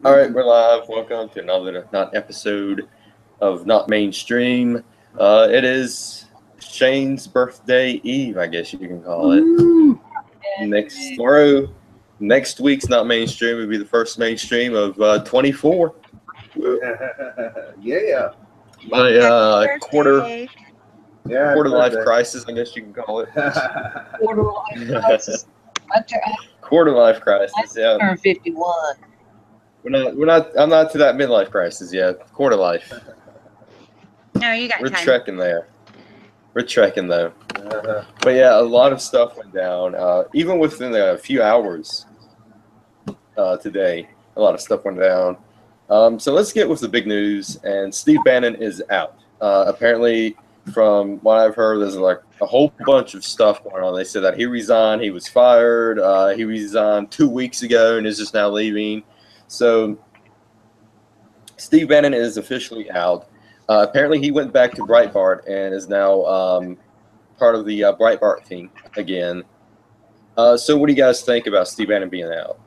All right, we're live. Welcome to another not episode of Not Mainstream. It is Shane's birthday eve, I guess you can call it. Next week's Not Mainstream will be the first mainstream of 24. Yeah. My quarter Happy life birthday. crisis, I guess you can call it. Quarter life crisis. Quarter life crisis. Yeah, 151. I'm not to that midlife crisis yet. Quarter life. No, you got We're time. trekking there. We're trekking though. But yeah, a lot of stuff went down. Even within a few hours today, a lot of stuff went down. So let's get with the big news. And Steve Bannon is out. Apparently, from what I've heard, there's like a whole bunch of stuff going on. They said that he resigned, he was fired, he resigned 2 weeks ago and is just now leaving. So Steve Bannon is officially out. Apparently, he went back to Breitbart and is now part of the Breitbart team again. So what do you guys think about Steve Bannon being out?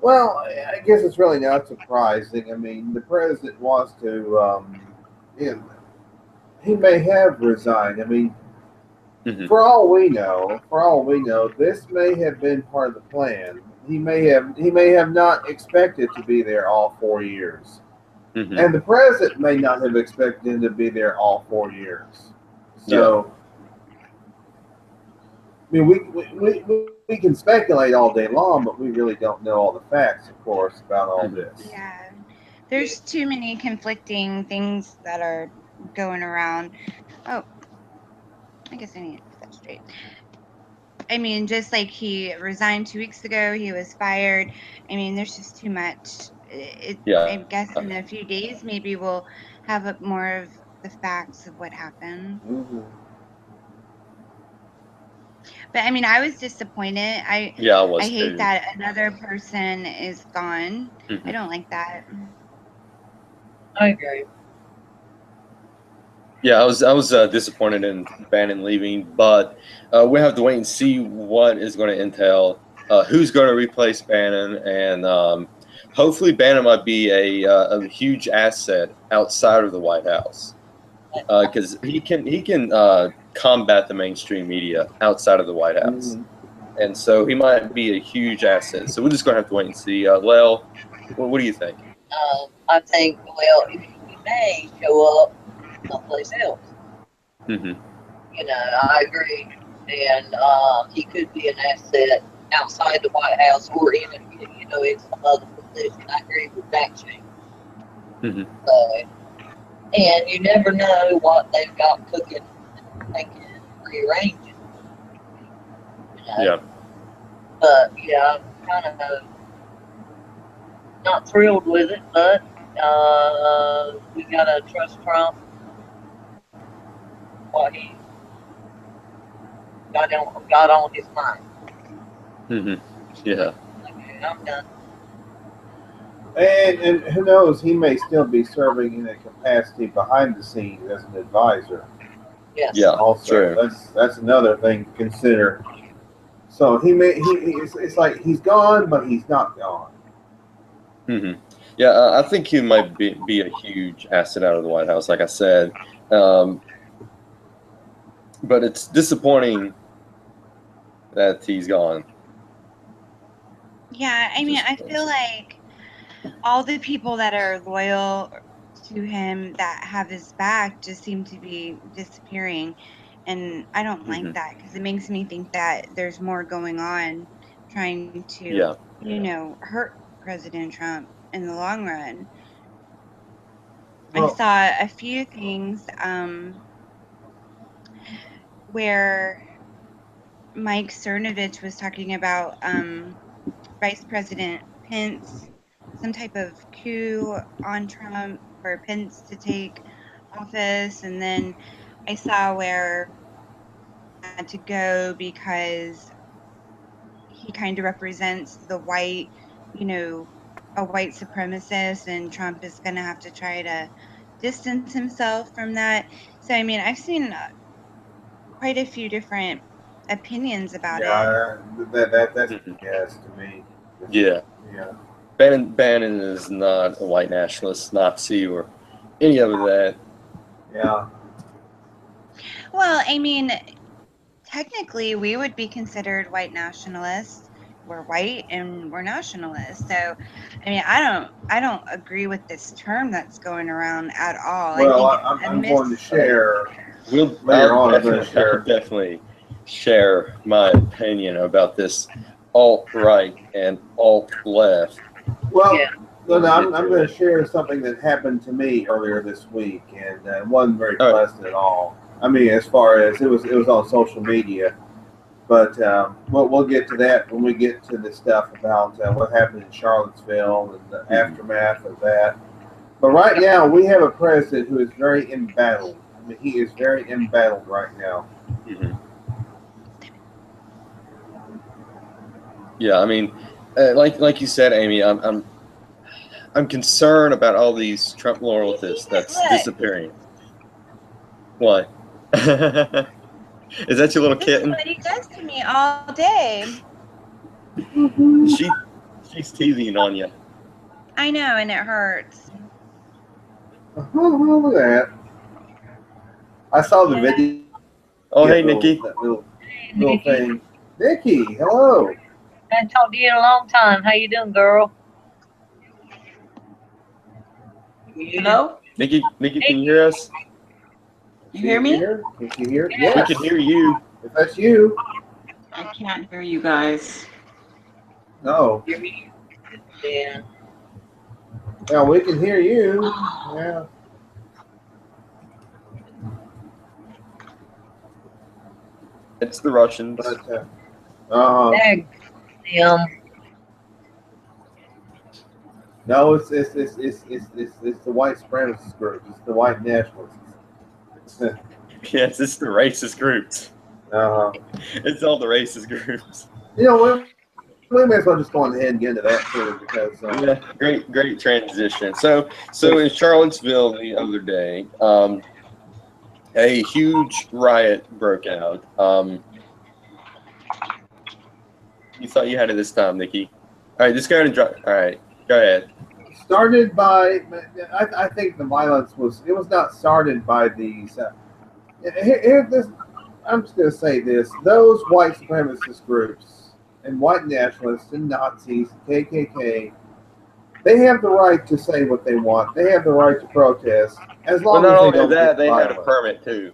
Well, I guess it's really not surprising. I mean, the president wants to, he may have resigned. I mean, for all we know, this may have been part of the plan. He may have not expected to be there all 4 years. And the president may not have expected him to be there all 4 years. So, I mean, we can speculate all day long, but we really don't know all the facts, of course, about all this. Yeah, there's too many conflicting things that are going around. Oh, I guess I need to put that straight. I mean, just like he resigned 2 weeks ago, he was fired. I mean, there's just too much. I guess in a few days, maybe we'll have more of the facts of what happened. But I mean, I was disappointed. I hate that another person is gone. I don't like that. I agree. Yeah, I was disappointed in Bannon leaving, but we have to wait and see what is going to entail, who's going to replace Bannon, and hopefully Bannon might be a huge asset outside of the White House, because he can combat the mainstream media outside of the White House, and so he might be a huge asset. So we're just going to have to wait and see. Lel, what do you think? I think, well, he may show up someplace else. I agree. And he could be an asset outside the White House or even, in some other position. I agree with that, Shane. And you never know what they've got cooking, thinking, rearranging. Yeah. But, yeah, I'm kind of not thrilled with it, but we got to trust Trump. What he got on his mind. Yeah. Okay, I'm done. And who knows, he may still be serving in a capacity behind the scenes as an advisor. Yes. Yeah. Also, true. that's another thing to consider. So it's like he's gone, but he's not gone. Yeah, I think he might be a huge asset out of the White House, like I said. But it's disappointing that he's gone. Yeah, I mean, I feel like all the people that are loyal to him that have his back just seem to be disappearing. And I don't like that because it makes me think that there's more going on trying to, hurt President Trump in the long run. I saw a few things where Mike Cernovich was talking about Vice President Pence, some type of coup on Trump for Pence to take office. And then I saw where he had to go because he kind of represents the white, a white supremacist, and Trump is going to have to try to distance himself from that. So, I mean, I've seen quite a few different opinions about it. That's yes to me. Yeah. Bannon is not a white nationalist, Nazi, or any of that. Yeah. Well, I mean, technically, we would be considered white nationalists. We're white and we're nationalists. So, I mean, I don't agree with this term that's going around at all. I Well, think I'm going to share later I'll on. I'm going to share. definitely share my opinion about this alt-right and alt-left. Well, Yeah. no, I'm going to share something that happened to me earlier this week, and it wasn't very pleasant at all. I mean, as far as it was on social media, but we'll get to that when we get to the stuff about what happened in Charlottesville and the aftermath of that. But right now, we have a president who is very embattled. I mean, he is very embattled right now. Mm-hmm. Yeah, I mean, like you said, Amy, I'm concerned about all these Trump loyalists that's disappearing. What? Is that your little kitten? This is what he does to me all day. She's teasing on you. I know, and it hurts. Look at that. I saw the video. Oh, hey, Nikki. That little thing. Nikki, hello. I haven't talked to you in a long time. How you doing, girl? Hello? Nikki, can you hear us? You hear me? Can you hear? Yes. We can hear you. If that's you. I can't hear you guys. No. Yeah. Yeah, we can hear you. Yeah. It's the Russians. But, no, it's the white supremacist group. It's the white nationalists. Yes, it's the racist groups. It's all the racist groups. You know, we may as well just go on ahead and get into that too, because yeah, great transition. So in Charlottesville the other day, a huge riot broke out. You thought you had it this time, Nikki. All right, just go ahead and drop. All right, go ahead. Started by, I think the violence was not started by these. I'm just going to say this: those white supremacist groups and white nationalists and Nazis, KKK, they have the right to say what they want. They have the right to protest as long as they don't get they violent. had a permit too.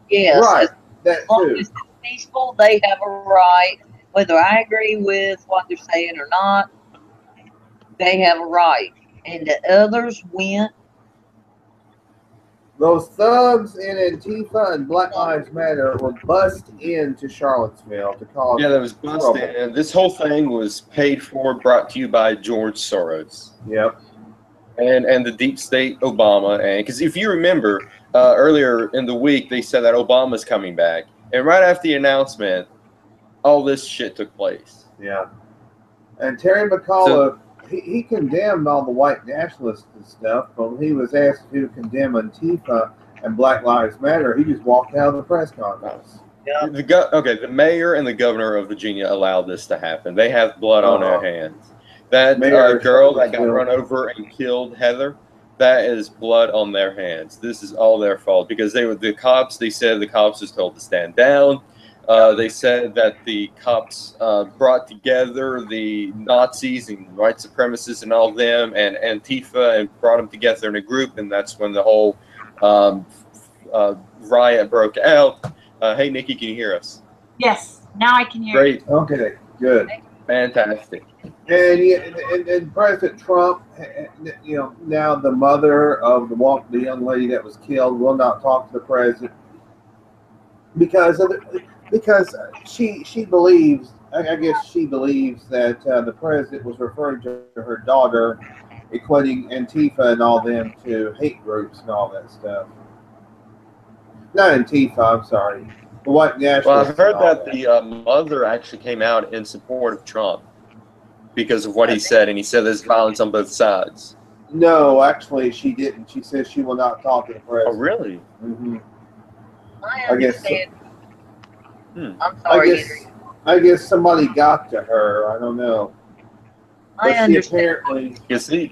Yes. Right, that as long too. as it's peaceful, they have a right. Whether I agree with what they're saying or not, they have a right. And the others went. Those thugs in Antifa and Black Lives Matter were bussed into Charlottesville to cause. Yeah, that was bussed in. This whole thing was paid for, brought to you by George Soros. Yep. And the deep state Obama. And because if you remember, earlier in the week, they said that Obama's coming back. And right after the announcement, all this shit took place. Yeah. And Terry McAuliffe, he condemned all the white nationalists and stuff, but when he was asked to condemn Antifa and Black Lives Matter, he just walked out of the press conference. Yeah. The mayor and the governor of Virginia allowed this to happen. They have blood on their hands. That girl that got run over and killed, Heather, that is blood on their hands. This is all their fault because they said the cops was told to stand down. They said that the cops brought together the Nazis and white supremacists and all of them and Antifa and brought them together in a group, and that's when the whole riot broke out. Hey, Nikki, can you hear us? Yes, now I can hear Great. you. Okay, good. Fantastic. And President Trump, now the mother of the young lady that was killed will not talk to the president because she believes, I guess she believes that the president was referring to her daughter, equating Antifa and all them to hate groups and all that stuff. Not Antifa, I'm sorry. The white nationalists. Well, I've heard that the mother actually came out in support of Trump because of what he said, and he said there's violence on both sides. No, actually, she didn't. She says she will not talk to the president. Oh, really? Mm-hmm. I understand. I'm sorry. I guess somebody got to her. I don't know. But she understand. apparently, You see,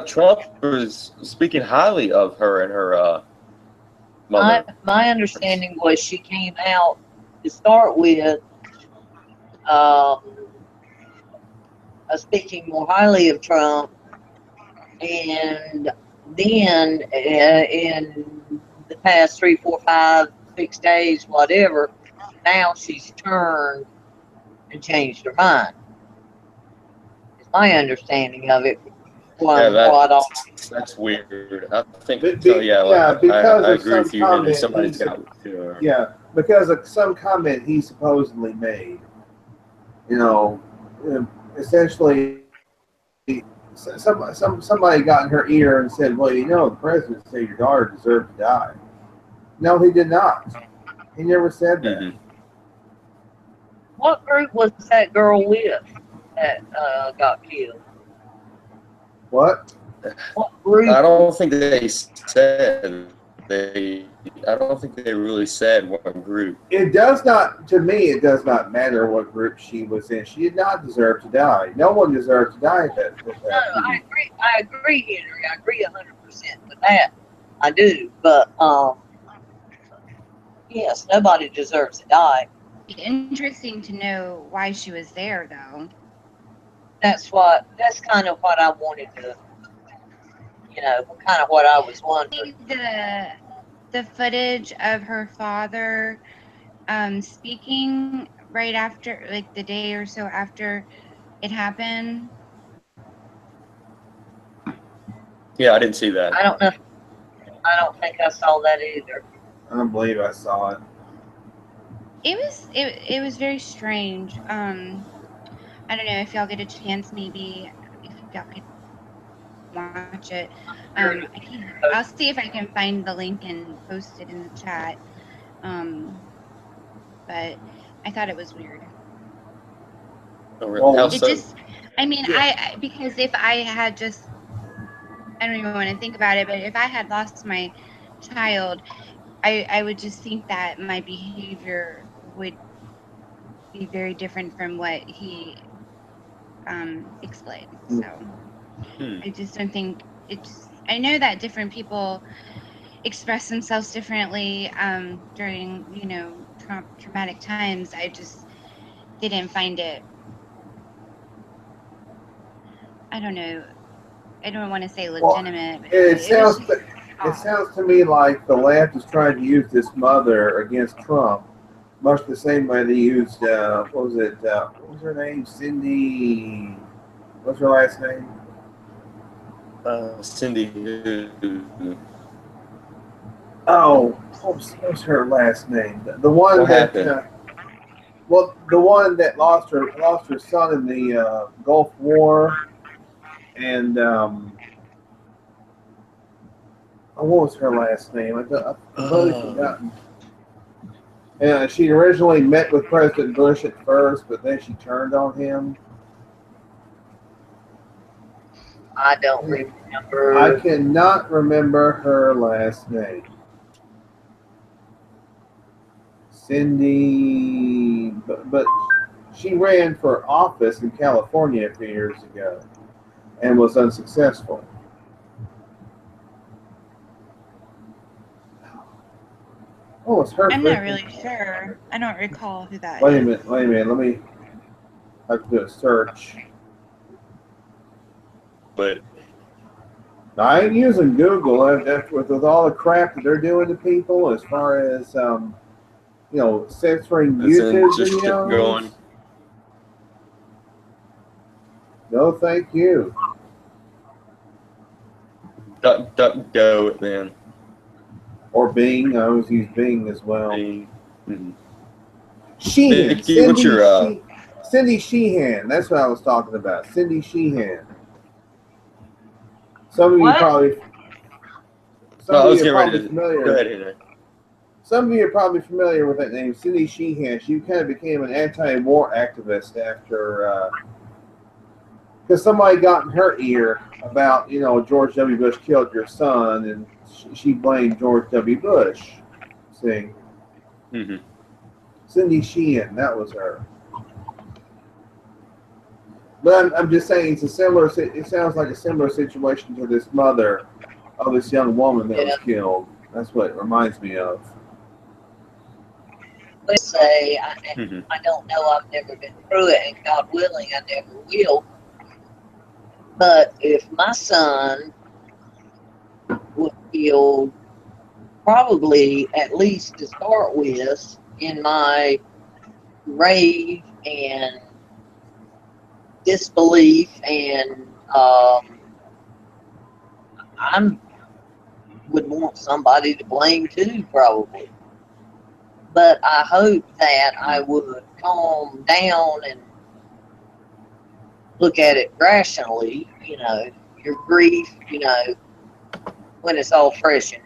Trump was speaking highly of her and her mother. My understanding was she came out to start with, um, speaking more highly of Trump, and then in the past 3, 4, 5, 6 days, whatever, now she's turned and changed her mind. Is my understanding of it. Yeah, From what I that's weird. I think so. yeah, because I of agree some with you, Henry. comment Somebody's he's, got to her. yeah, because of some comment he supposedly made. You know, essentially, somebody got in her ear and said, "Well, you know, the president said your daughter deserved to die." No, he did not. He never said that. Mm-hmm. What group was that girl with that got killed? What? What group? I don't think they said I don't think they really said what group. It does not, to me, it does not matter what group she was in. She did not deserve to die. No one deserves to die at that. No, I agree, Henry. I agree 100% with that. I do, but yes, nobody deserves to die. Interesting to know why she was there, though. That's kind of what I wanted to, kind of what I was wondering. The footage of her father speaking right after, like the day or so after it happened. Yeah, I didn't see that. I don't know. I don't think I saw that either. I don't believe I saw it. It was very strange. I don't know if y'all get a chance, maybe if y'all could watch it. I'll see if I can find the link and post it in the chat. But I thought it was weird. Oh, really? How so? Because if I had just, I don't even want to think about it, but if I had lost my child, I would just think that my behavior would be very different from what he explained. So I just don't think I know that different people express themselves differently during, traumatic times. I just didn't find it, I don't know, I don't want to say legitimate. Well, it sounds to me like the left is trying to use this mother against Trump, much the same way they used what was her name? Cindy. What's her last name? Cindy. Oh, what's her last name? The one what that. Happened? The one that lost her son in the Gulf War, and what was her last name? I've totally forgotten. She originally met with President Bush at first, but then she turned on him. I don't remember. I cannot remember her last name. Cindy, but she ran for office in California a few years ago and was unsuccessful. Oh, it's her. I'm not really sure. I don't recall who that is. Wait a minute. Let me have to do a search. But I ain't using Google with all the crap that they're doing to people as far as censoring YouTube just keep videos. going. No, thank you. Duck, go, then. Or Bing. I always use Bing as well. Bing. Mm-hmm. Sheehan. Cindy, Cindy Sheehan. That's what I was talking about. Cindy Sheehan. Some of you probably. Some of you are probably familiar. Go ahead, Henry. Some of you are probably familiar with that name, Cindy Sheehan. She kind of became an anti-war activist after, because somebody got in her ear about, George W. Bush killed your son, and she blamed George W. Bush. See, Cindy Sheehan, that was her. But I'm just saying it's a similar. It sounds like a similar situation to this mother of this young woman that was killed. That's what it reminds me of. Let's say I don't know. I've never been through it, and God willing, I never will. But if my son was killed, probably at least to start with, in my rage and disbelief, and I would want somebody to blame too, probably. But I hope that I would calm down and look at it rationally, you know, your grief, you know, when it's all fresh and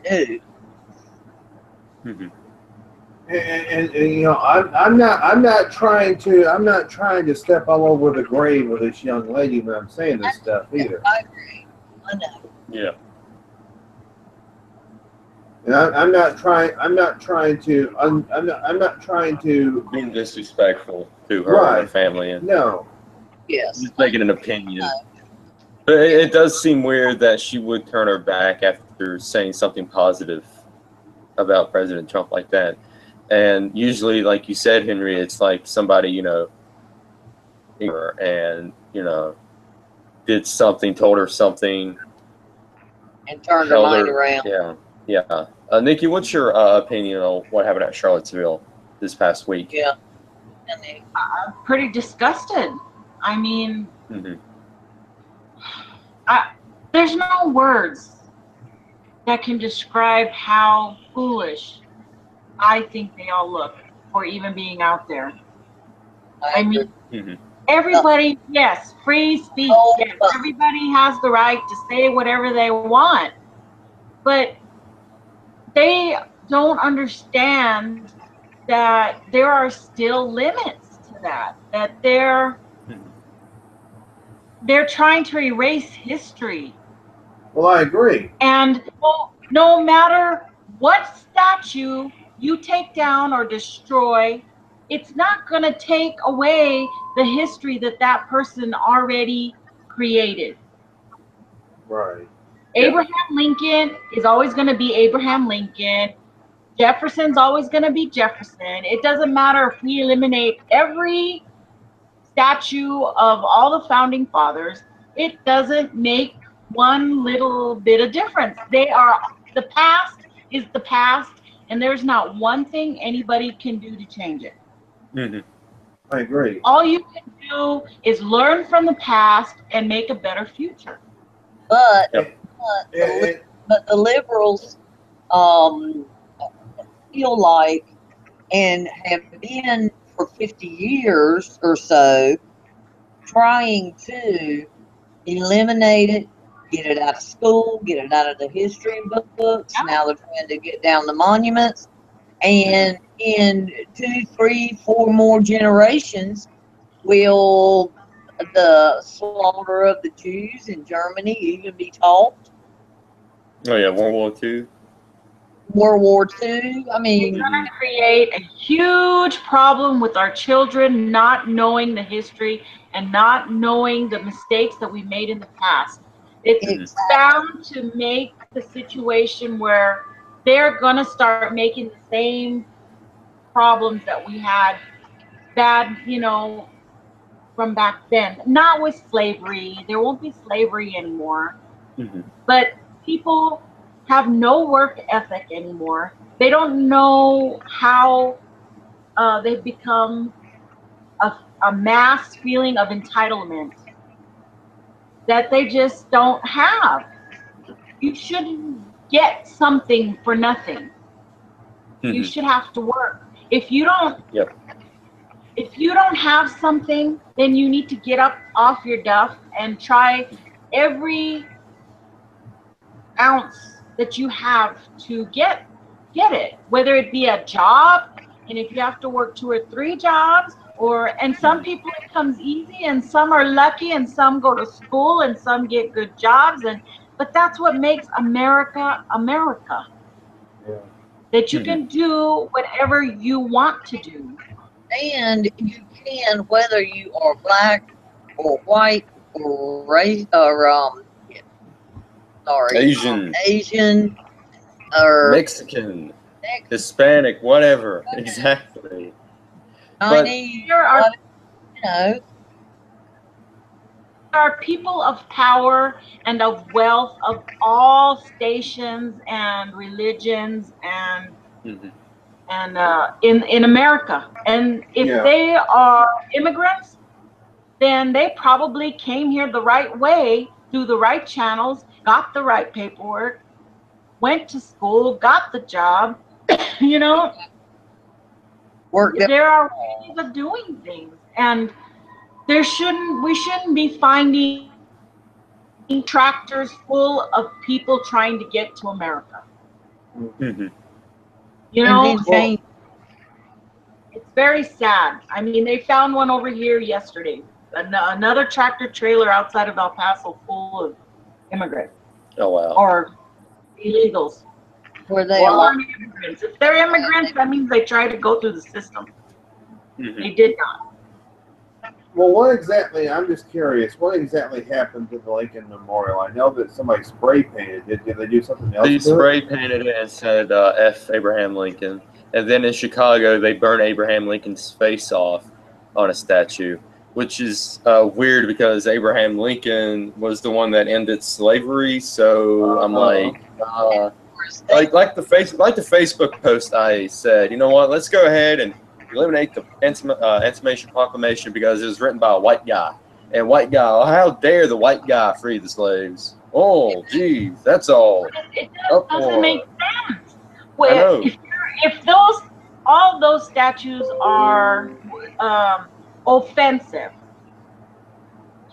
new. And you know, I'm not trying to step all over the grave of this young lady when I'm saying this stuff either. I agree. I know. Yeah. And I'm not trying to Being disrespectful to her and her family, and Yes. just making an opinion. But it does seem weird that she would turn her back after saying something positive about President Trump like that. And usually, like you said, Henry, it's like somebody, you know, and, you know, did something, told her something. And turned her mind around. Yeah, yeah. Nikki, what's your opinion on what happened at Charlottesville this past week? Yeah. I'm pretty disgusted. I mean, there's no words that can describe how foolish I think they all look for even being out there. I mean, everybody, yes, free speech. Yes, everybody has the right to say whatever they want. But they don't understand that there are still limits to that. That they're trying to erase history. Well, I agree. And no matter what statue you take down or destroy, it's not going to take away the history that person already created. Right. Abraham Lincoln is always going to be Abraham Lincoln. Jefferson's always going to be Jefferson. It doesn't matter if we eliminate every statue of all the founding fathers. It doesn't make one little bit of difference. The past is the past, and there's not one thing anybody can do to change it. I agree. All you can do is learn from the past and make a better future. But the liberals feel like, and have been for 50 years or so, trying to eliminate it, get it out of school, get it out of the history books. Now they're trying to get down the monuments. And in 2, 3, 4 more generations, will the slaughter of the Jews in Germany even be taught? Oh, yeah, World War II. World War II. I mean, it's going to create a huge problem with our children not knowing the history and not knowing the mistakes that we made in the past. It's bound to make the situation where they're going to start making the same problems that we had from back then. Not with slavery. There won't be slavery anymore. But people have no work ethic anymore. They don't know how they've become a mass feeling of entitlement that they just don't have. You shouldn't get something for nothing. You should have to work. If you don't have something, then you need to get up off your duff and try every ounce that you have to get it, whether it be a job, and if you have to work 2 or 3 jobs, and some people it comes easy, and some are lucky, and some go to school, and some get good jobs, but that's what makes America America. That you can do whatever you want to do. And you can, whether you are black, or white or race or sorry, Asian or Mexican, Hispanic, whatever. Exactly. Chinese, there are you know. there are people of power and of wealth of all stations and religions and in America. And if they are immigrants, then they probably came here the right way, through the right channels, got the right paperwork, went to school, got the job, you know. There are ways of doing things, and we shouldn't be finding tractors full of people trying to get to America. You know, it's very sad. I mean, they found one over here yesterday. Another tractor trailer outside of El Paso full of immigrants. Oh, wow. Or illegals. Were they immigrants? If they're immigrants, that means they try to go through the system. They did not. Well, I'm just curious, what exactly happened to the Lincoln Memorial? I know that somebody spray painted it. Did they do something else? They spray painted it and said F. Abraham Lincoln. And then in Chicago, they burned Abraham Lincoln's face off on a statue, which is weird because Abraham Lincoln was the one that ended slavery. So I'm like the Facebook post I said, you know what? Let's go ahead and eliminate the Emancipation Proclamation because it was written by a white guy. And white guy, oh, how dare the white guy free the slaves? Oh, geez, that's all. It doesn't make sense. Well, if all those statues are offensive,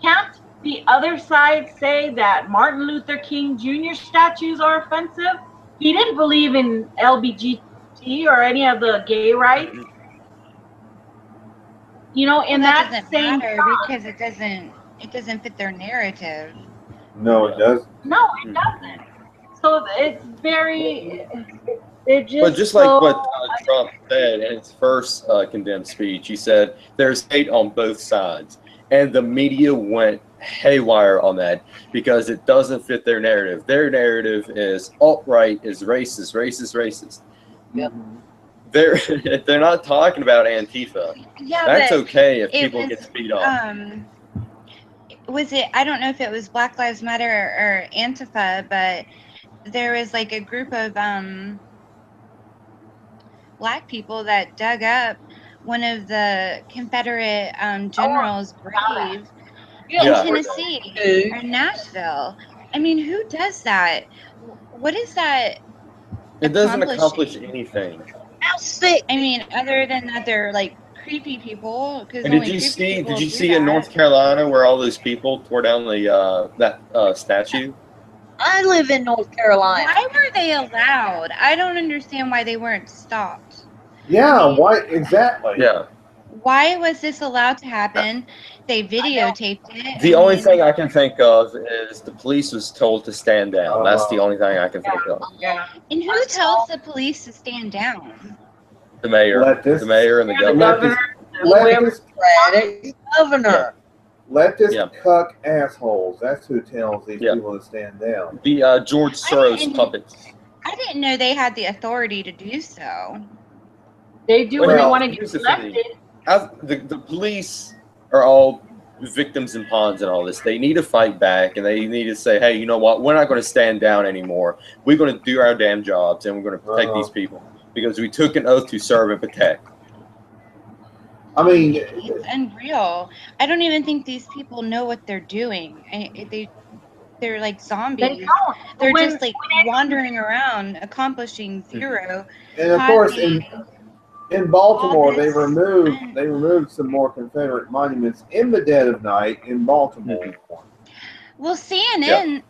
can't the other side say that Martin Luther King Jr. statues are offensive? He didn't believe in LGBT or any of the gay rights. You know, in that doesn't same matter because it doesn't fit their narrative. No, it doesn't. No, it doesn't. So it's very. But just like what Trump said in his first condemned speech, he said there's hate on both sides. And the media went haywire on that because it doesn't fit their narrative. Their narrative is alt-right, is racist. Yep. They're not talking about Antifa. Yeah, that's okay if people get beat off. Was it? I don't know if it was Black Lives Matter or Antifa, but there was like a group of black people that dug up one of the Confederate generals' grave in Tennessee or Nashville. I mean, who does that? What is that? It doesn't accomplish anything. How sick! I mean, other than that, they're like creepy people. And did you see in North Carolina where all those people tore down the that statue? I live in North Carolina. Why were they allowed? I don't understand why they weren't stopped. Yeah, why exactly? Yeah. Why was this allowed to happen? They videotaped it. The only thing I can think of is the police was told to stand down. That's the only thing I can think of. Yeah. And who tells the police to stand down? The mayor. The mayor and the governor. Governor. Leftist cuck assholes. That's who tells these people to stand down. The George Soros puppets. I didn't know they had the authority to do so. They do when they want to get elected. The police are all victims and pawns in all this. They need to fight back, and they need to say, hey, you know what? We're not going to stand down anymore. We're going to do our damn jobs, and we're going to protect these people because we took an oath to serve and protect. I mean, it's unreal. I don't even think these people know what they're doing. They're like zombies. They're just like wandering around, accomplishing zero. And of course, in Baltimore, they removed some more Confederate monuments in the dead of night in Baltimore. Well, CNN,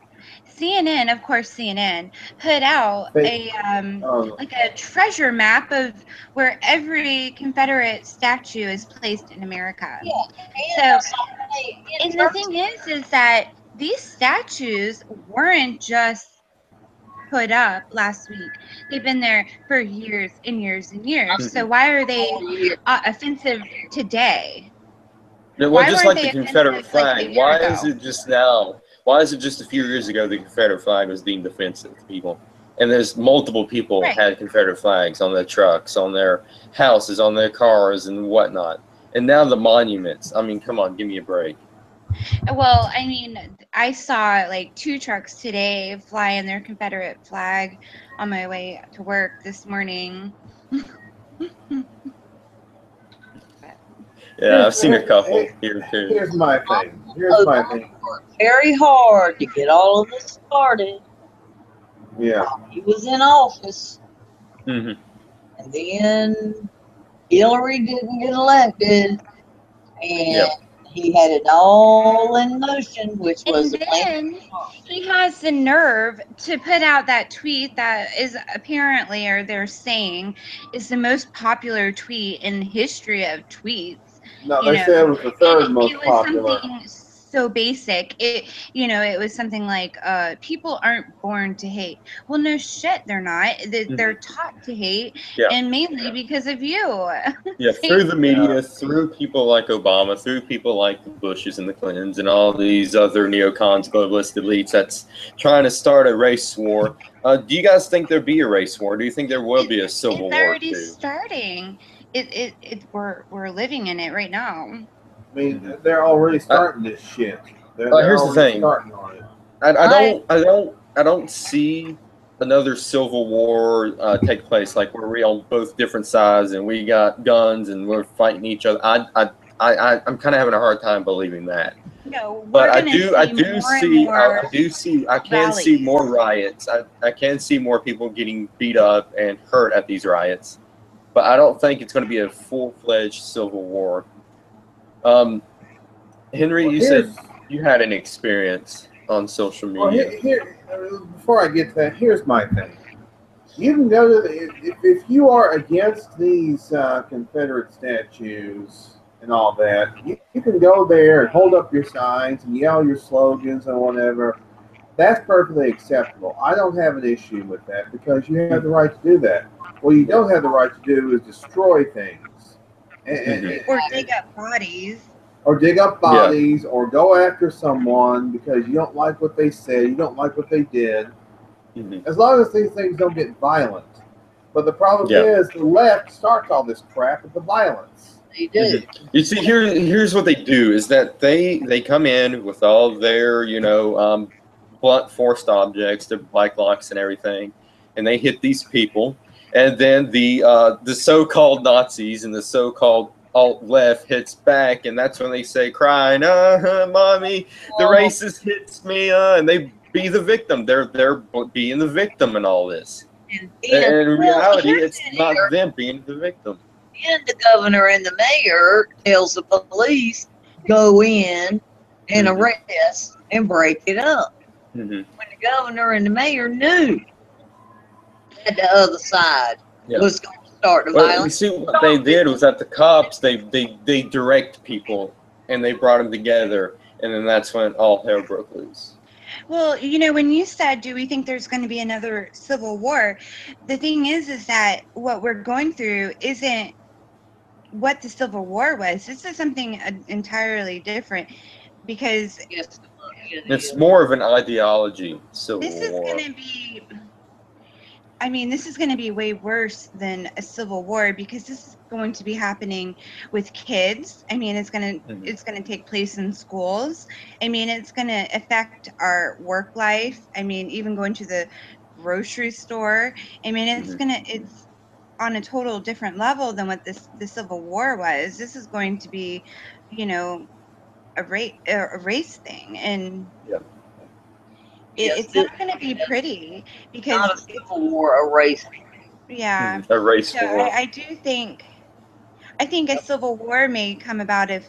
of course, CNN put out like a treasure map of where every Confederate statue is placed in America. Yeah. So, and the thing is that these statues weren't just put up last week. They've been there for years and years and years. So why are they offensive today? Well, Why just weren't like they the Confederate offensive like a flag, year why ago? is it just now? Why is it just a few years ago the Confederate flag was deemed offensive to people? And there's multiple people Right. had Confederate flags on their trucks, on their houses, on their cars, and whatnot. And now the monuments. I mean, come on, give me a break. Well, I mean, I saw like 2 trucks today flying their Confederate flag on my way to work this morning. Yeah, I've seen a couple here too. Here's my thing. Here's my thing. Very hard to get all of this started. Yeah. He was in office, Mm-hmm. and then Hillary didn't get elected, and Yep. he had it all in motion, which was And a plan. then he has the nerve to put out that tweet that is apparently, or they're saying, is the most popular tweet in the history of tweets. No, You they know, said it was the third and most it was popular. something so basic. It was something like, people aren't born to hate. Well, no shit, they're not. They're taught to hate, Yeah. and mainly because of you. Yeah, through the media, through people like Obama, through people like the Bushes and the Clintons and all these other neocons, globalist elites that's trying to start a race war. Do you guys think there'll be a race war? Do you think there will be a civil It's war already too? starting. We're living in it right now. I mean, they're already starting this shit. They're here's the already thing. starting on it. I don't see another civil war take place like where we're on both different sides and we got guns and we're fighting each other. I'm kind of having a hard time believing that. No, But I can see more riots. I can see more people getting beat up and hurt at these riots. But I don't think it's going to be a full-fledged civil war. Henry, you said you had an experience on social media. Before I get to that, here's my thing. You can go to if you are against these Confederate statues and all that, you can go there and hold up your signs and yell your slogans and whatever. That's perfectly acceptable. I don't have an issue with that because you have the right to do that. What you don't have the right to do is destroy things. Or dig up bodies. Or dig up bodies, or go after someone because you don't like what they said, you don't like what they did. As long as these things don't get violent. But the problem is the left starts all this crap with the violence. They do. You see, here's what they do is that they come in with all their blunt forced objects, their bike locks and everything, and they hit these people, and then the so-called Nazis and the so-called alt-left hits back, and that's when they say crying, mommy, the racist hits me, and they be the victim. They're being the victim in all this. And in reality, it's not them being the victim. And the governor and the mayor tells the police, go in and arrest and break it up. When the governor and the mayor knew that the other side was going to start the violence. You see, what they did was that the cops, they direct people, and they brought them together, and then that's when all hell broke loose. Well, when you said, do we think there's going to be another civil war? The thing is that what we're going through isn't what the Civil War was. This is something entirely different because it's more of an ideology civil war. This is going to be way worse than a civil war because this is going to be happening with kids. It's going to take place in schools. It's going to affect our work life. Even going to the grocery store. It's on a total different level than what the Civil War was. This is going to be, a race thing, and it's not going to be pretty because not a civil war, a race. Yeah, a race war. I think a civil war may come about if,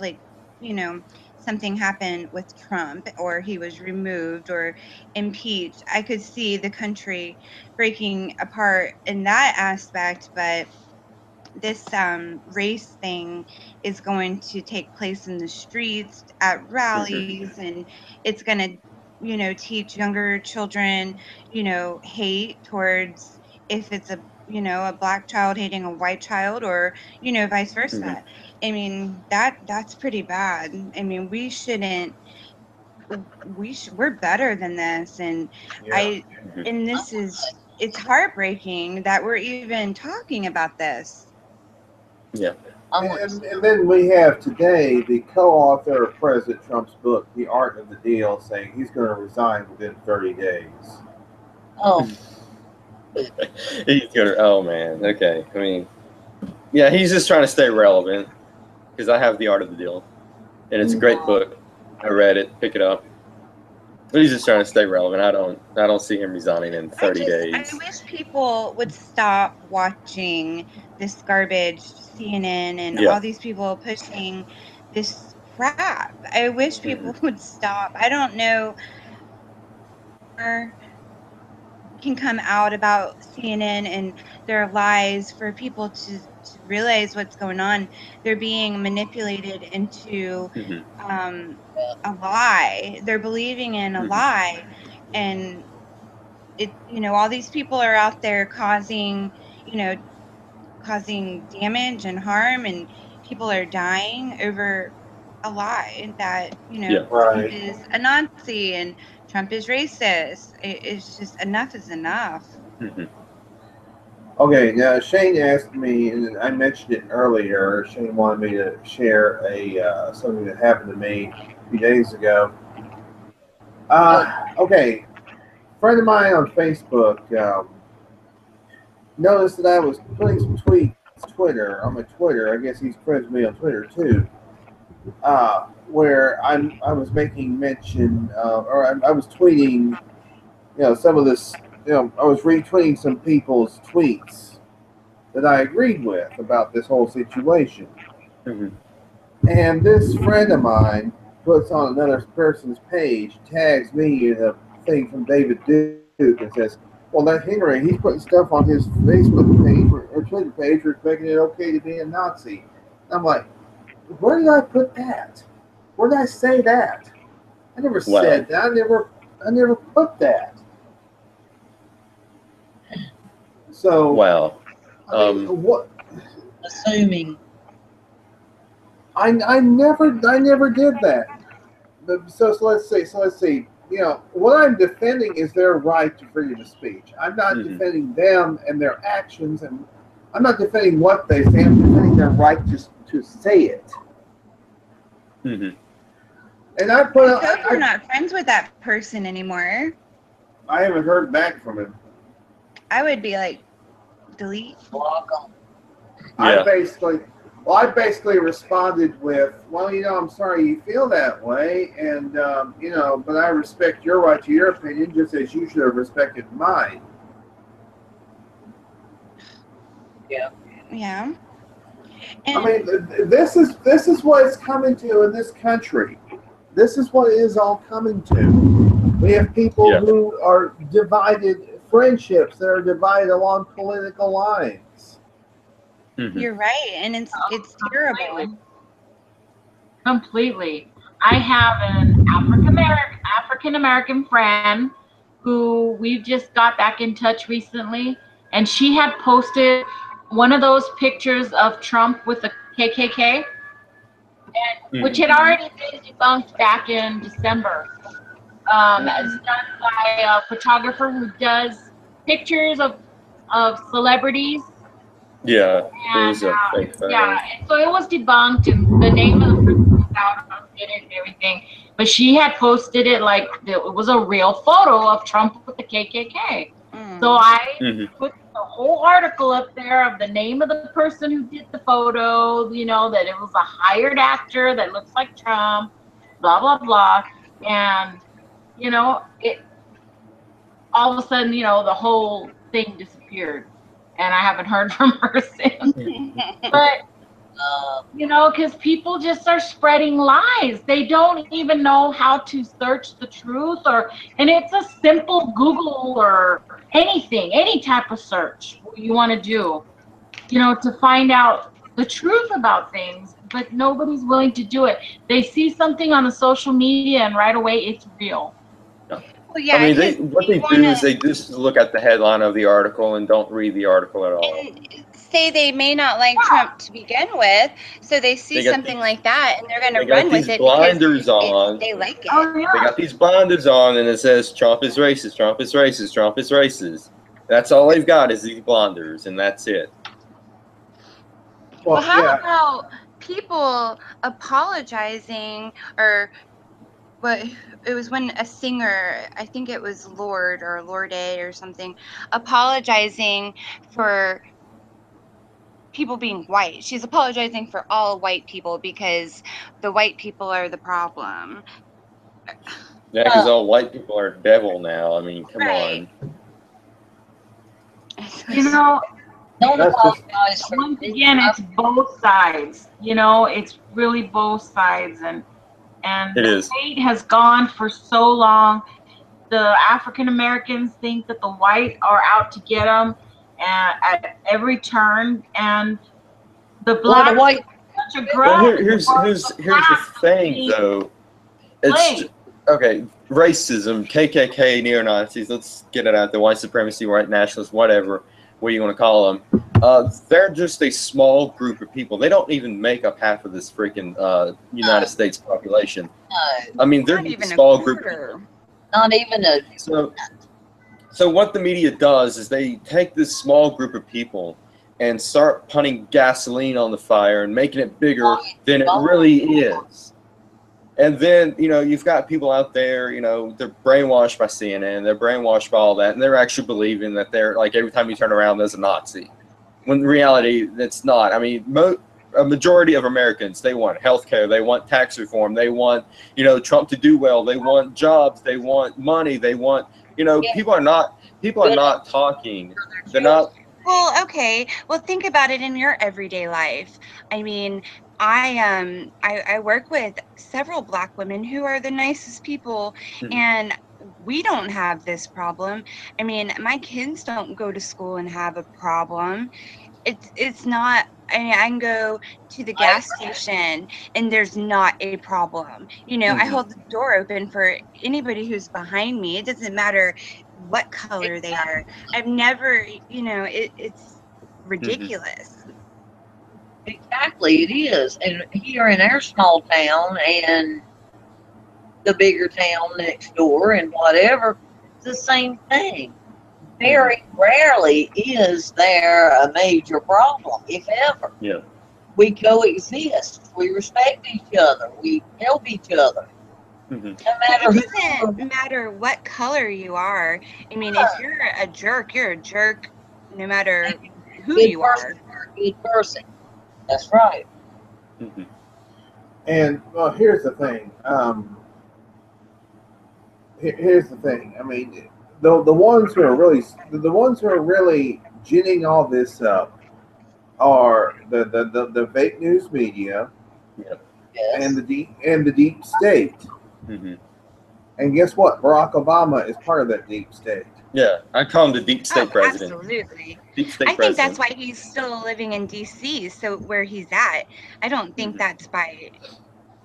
something happened with Trump or he was removed or impeached. I could see the country breaking apart in that aspect, but this race thing is going to take place in the streets at rallies, and it's going to teach younger children hate towards if it's a you know, a black child hating a white child, or, you know, vice versa. I mean, that's pretty bad. I mean, we shouldn't. We're better than this, and Yeah. and this is, it's heartbreaking that we're even talking about this. Yeah. And then we have today the co-author of President Trump's book, The Art of the Deal, saying he's going to resign within 30 days. Oh, He's gonna. Oh man. Okay. I mean, yeah, he's just trying to stay relevant because I have The Art of the Deal, and it's a great book. I read it. Pick it up. But he's just trying to stay relevant. I don't see him resigning in 30 days. I wish people would stop watching this garbage, CNN, and all these people pushing this crap. I wish people would stop. I don't know can come out about CNN and their lies for people to realize what's going on. They're being manipulated into a lie. They're believing in a lie, and it, you know, all these people are out there causing, you know, causing damage and harm, and people are dying over a lie that, you know, Trump is a Nazi and Trump is racist. It's just, enough is enough. Okay, now Shane asked me, and I mentioned it earlier. Shane wanted me to share something that happened to me a few days ago. Okay, a friend of mine on Facebook noticed that I was putting some tweets on my Twitter. I guess he's friends with me on Twitter too. Where I was making mention, or I was tweeting, you know, some of this, you know, I was retweeting some people's tweets that I agreed with about this whole situation. And this friend of mine puts on another person's page, tags me in a thing from David Duke, and says, well, that Henry, he's putting stuff on his Facebook page or Twitter page where it's making it okay to be a Nazi. And I'm like, where did I put that? Where did I say that? I never said that. I never put that. So I mean, what? Assuming. I never did that. So let's see. You know, what I'm defending is their right to freedom of speech. I'm not defending them and their actions, and I'm not defending what they say. I'm defending their right to say it. And I put. I hope you're not friends with that person anymore. I haven't heard back from him. I would be like, delete. Block them. I basically responded with, well, you know, I'm sorry you feel that way, and you know, but I respect your right to your opinion, just as you should have respected mine. Yeah. Yeah. I mean, this is what it's coming to in this country. This is what it is all coming to. We have people who are divided, friendships that are divided along political lines. You're right, and it's terrible. Completely. I have an African American friend who we've just got back in touch recently, and she had posted one of those pictures of Trump with the KKK, which had already been debunked back in December. It's done by a photographer who does pictures of celebrities. Yeah, and, so it was debunked, and the name of the person was out on it and everything. But she had posted it like it was a real photo of Trump with the KKK. So I put the whole article up there of the name of the person who did the photo, you know, that it was a hired actor that looks like Trump, blah, blah, blah. And, you know, it all of a sudden, you know, the whole thing disappeared. And I haven't heard from her since. But, you know, because people just are spreading lies. They don't even know how to search the truth, and it's a simple Google or anything, any type of search you want to do, you know, to find out the truth about things, but nobody's willing to do it. They see something on the social media and right away it's real. Well, yeah, I mean, 'cause what they do is they just look at the headline of the article and don't read the article at all. and say they may not like Trump to begin with, so they see They got something these- like that and they're going They to run got with these it because blinders on. they like it. Oh yeah. They got these blinders on, and it says Trump is racist, Trump is racist, Trump is racist. That's all they've got is these blinders, and that's it. Well, how yeah. about people apologizing, or what? It was when a singer, I think it was Lorde or Lorde or something, apologizing for people being white. She's apologizing for all white people because the white people are the problem. Yeah, because all white people are devil now. I mean, come Right. on. You know, Don't That's just- apologize for once again, it's both sides. You know, it's really both sides, and It the is. hate has gone for so long. The African Americans think that the white are out to get them at every turn, and the Well, black the white, such a Well, grudge. here's the thing, though. It's Blame. okay. Racism, KKK, neo Nazis. Let's get it out there. White supremacy, white nationalists, whatever. What you want to call them? They're just a small group of people. They don't even make up half of this freaking United States population. no, I mean, they're Not a even small a group. quarter. not even a. So what the media does is they take this small group of people and start putting gasoline on the fire and making it bigger than it really is. And then, you've got people out there, they're brainwashed by CNN, they're brainwashed by all that, and they're actually believing that they're, like, every time you turn around, there's a Nazi. When in reality, it's not. I mean, a majority of Americans, they want healthcare, they want tax reform, they want, Trump to do well, they want jobs, they want money, they want, people are not talking. They're not. Well, okay. Well, think about it in your everyday life. I mean, I work with several Black women who are the nicest people, and we don't have this problem. I mean, my kids don't go to school and have a problem. It's not. I mean, I can go to the gas station and there's not a problem. I hold the door open for anybody who's behind me. It doesn't matter what color they are. I've never, it's ridiculous. Exactly, it is. And here in our small town and the bigger town next door and whatever, it's the same thing. Very rarely is there a major problem, if ever. Yeah. We coexist. We respect each other. We help each other. No matter It doesn't matter what color you are. I mean, if you're a jerk no matter who you are. Good person. That's right. And well, here's the thing. Here's the thing. I mean, the ones who are really ginning all this up are the fake news media, Yes. and the deep state. And guess what? Barack Obama is part of that deep state. Yeah, I call him the deep state president. Absolutely. Deep state I think president. that's why he's still living in D.C., so where he's at. I don't think that's by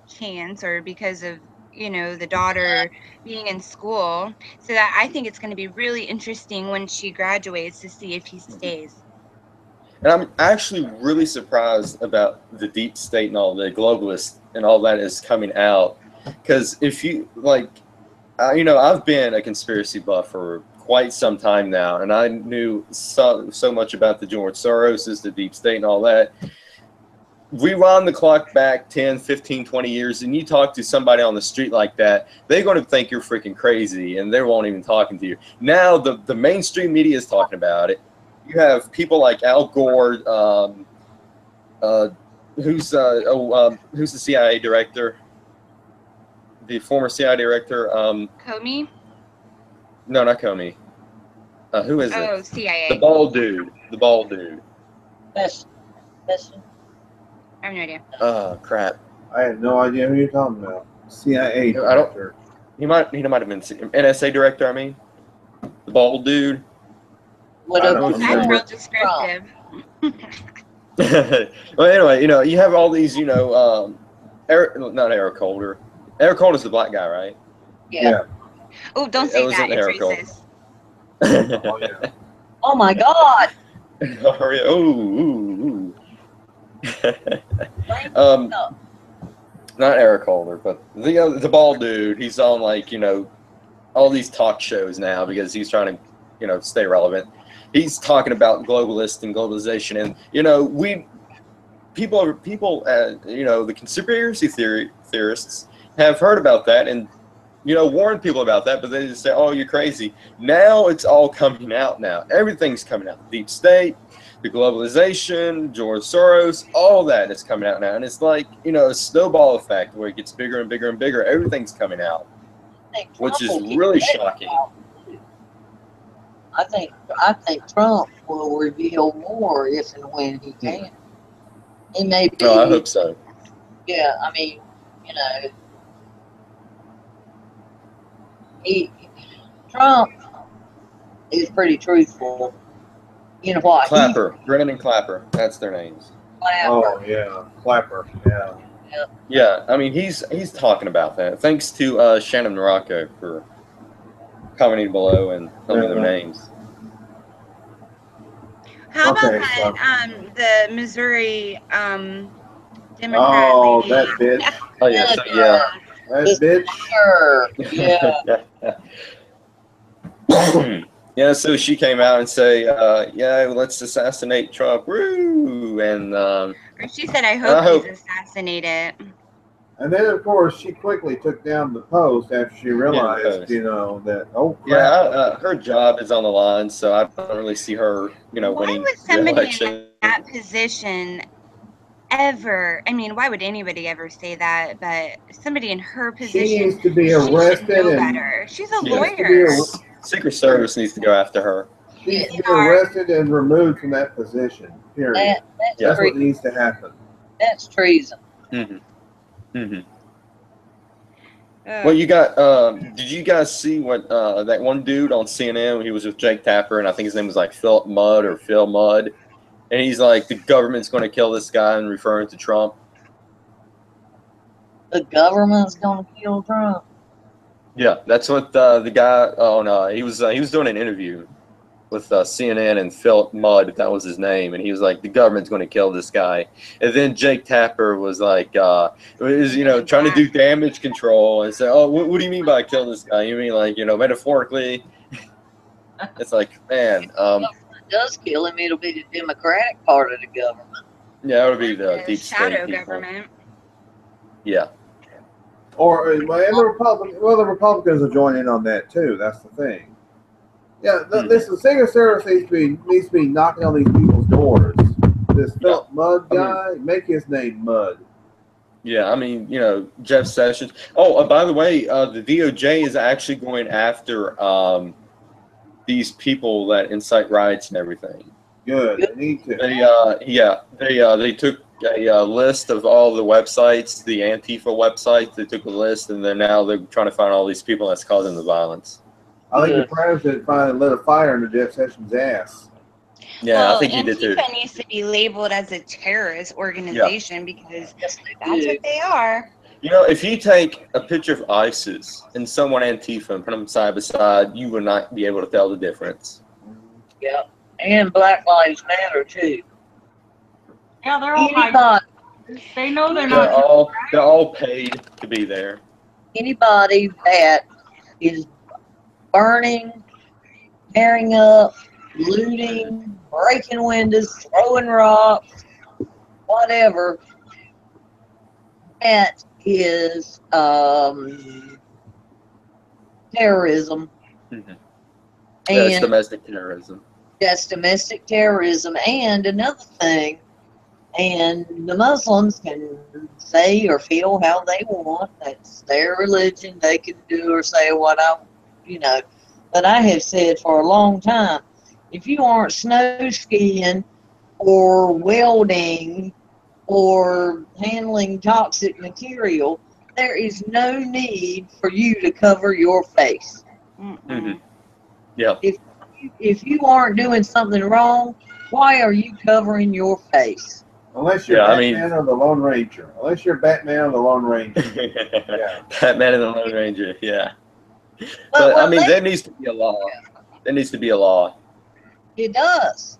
chance or because of, the daughter being in school. So that I think it's going to be really interesting when she graduates to see if he stays. And I'm actually really surprised about the deep state and all the globalists and all that is coming out. Because if you, I've been a conspiracy buff for quite some time now, and I knew so much about the George Soroses, the deep state and all that. Rewind the clock back 10, 15, 20 years, and you talk to somebody on the street like that, they're going to think you're freaking crazy, and they won't even talking to you. Now the mainstream media is talking about it. You have people like Al Gore, who's the CIA director, the former CIA director. Comey? No, not Comey. Who is it? Oh, CIA. The bald dude. That's I have no idea. Oh crap! I have no idea who you're talking about. CIA director. He might have been NSA director. I mean, the bald dude. what I don't That's remember. real descriptive. Well, anyway, you have all these, Eric Holder. Eric Holder's the black guy, right? Yeah. Oh, don't It say wasn't that. It's Eric Cole. racist. Oh yeah. Oh my God. Ooh. Bring um, it up. not Eric Holder, but the bald dude. He's on like all these talk shows now because he's trying to stay relevant. He's talking about globalists and globalization, and people the conspiracy theorists have heard about that and warned people about that, but they just say, "Oh, you're crazy." Now it's all coming out. Now everything's coming out. The deep state, the globalization, George Soros, all that is coming out now, and it's like a snowball effect where it gets bigger and bigger and bigger. Everything's coming out, which is really shocking. I think Trump will reveal more if and when he can. It may be. Oh, I hope so. Yeah, I mean, Trump is pretty truthful. You know what? Clapper, Brennan and Clapper, that's their names. Oh yeah, Clapper. Yeah. Yeah, I mean he's talking about that. Thanks to Shannon Morocco for commenting below and telling me their names. How about Okay, that? The Missouri Democrat Oh, lady. that bitch. Oh yeah, so yeah. That bitch. Sure. Yeah. Yeah, so she came out and say, yeah, let's assassinate Trump. Woo! And Or she said, I hope he's assassinated. And then, of course, she quickly took down the post after she realized, that, oh, crap. Yeah, her job is on the line, so I don't really see her, Why winning would somebody re-election. in that position ever, I mean, why would anybody ever say that? But somebody in her position, She needs to be arrested. She should know better. She's a lawyer. Secret Service needs to go after her. She needs to be arrested and removed from that position, period. That's what needs to happen. That's treason. Mm-hmm. Mm-hmm. Well, you got. Did you guys see what that one dude on CNN? He was with Jake Tapper, and I think his name was like Phil Mudd, and he's like, the government's going to kill this guy, and referring to Trump. The government's going to kill Trump. Yeah, that's what the guy. Oh no, he was doing an interview with CNN and Philip Mudd, that was his name, and he was like, the government's going to kill this guy. And then Jake Tapper was like, trying to do damage control and say, oh, what do you mean by kill this guy? You mean like, metaphorically? It's like, man. If it does kill him, it'll be the Democratic part of the government. Yeah, it would be the deep shadow state government. Yeah. Or the Republicans will join in on that too. That's the thing. Yeah, listen, Secret Service needs to be knocking on these people's doors. This Philip Mudd guy, make his name Mudd. Yeah, I mean, Jeff Sessions. Oh, by the way, the DOJ is actually going after these people that incite riots and everything. Good, they need to. They took a list of all the websites, the Antifa websites. They took a list, and they're trying to find all these people that's causing the violence. I think the president finally lit a fire under Jeff Sessions' ass. Yeah, I think he did too. Antifa needs to be labeled as a terrorist organization because that's what they are. If you take a picture of ISIS and someone Antifa and put them side by side, you would not be able to tell the difference. Yeah, and Black Lives Matter too. Yeah, they're all they know they're not. They're all paid to be there. Anybody that is burning, tearing up, looting, breaking windows, throwing rocks, whatever, that is terrorism. Mm-hmm. And that's domestic terrorism. That's domestic terrorism. And another thing, and the Muslims can say or feel how they want. That's their religion. They can do or say what but I have said for a long time, if you aren't snow skiing or welding or handling toxic material, there is no need for you to cover your face. Mm-hmm. Yeah. If you aren't doing something wrong, why are you covering your face? Unless you're Batman or the Lone Ranger. Unless you're Batman or the Lone Ranger. Batman and the Lone Ranger, yeah. But I mean, there needs to be a law. There needs to be a law. It does.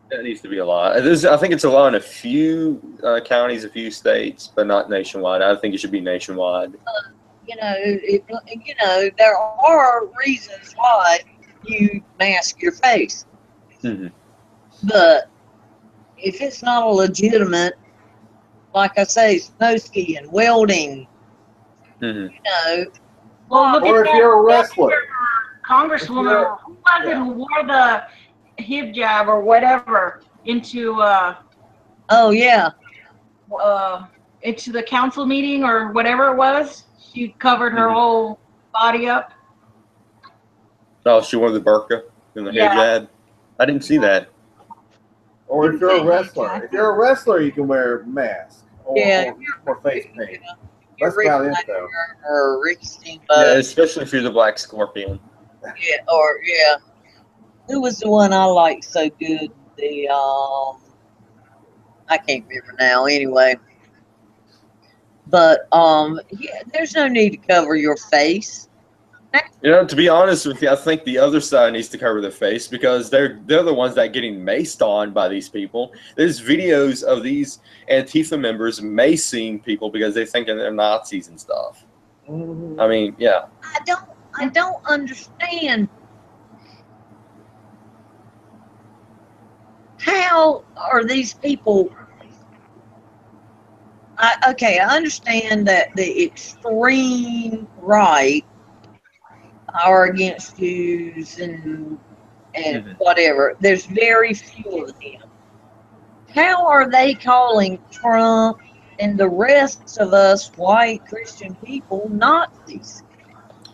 There needs to be a law. I think it's a law in a few counties, a few states, but not nationwide. I think it should be nationwide. There are reasons why you mask your face. Mm-hmm. But if it's not a legitimate, like I say, snow skiing, welding, Mm-hmm. Or if you're a wrestler. Congresswoman, who was it who wore the hijab or whatever into into the council meeting or whatever it was? She covered her whole body up. Oh, she wore the burqa and the hijab. I didn't see that. Or if you're a wrestler. If you're a wrestler, you can wear a mask or face paint. That's about it, though. Or Ricky Steamboat. Yeah, especially if you're the Black Scorpion. Who was the one I liked so good? I can't remember now. Anyway, but there's no need to cover your face. To be honest with you, I think the other side needs to cover their face because they're the ones that are getting maced on by these people. There's videos of these Antifa members macing people because they think they're Nazis and stuff. I mean, yeah. I don't understand. How are these people? I understand that the extreme right are against Jews and whatever. There's very few of them. How are they calling Trump and the rest of us white Christian people Nazis?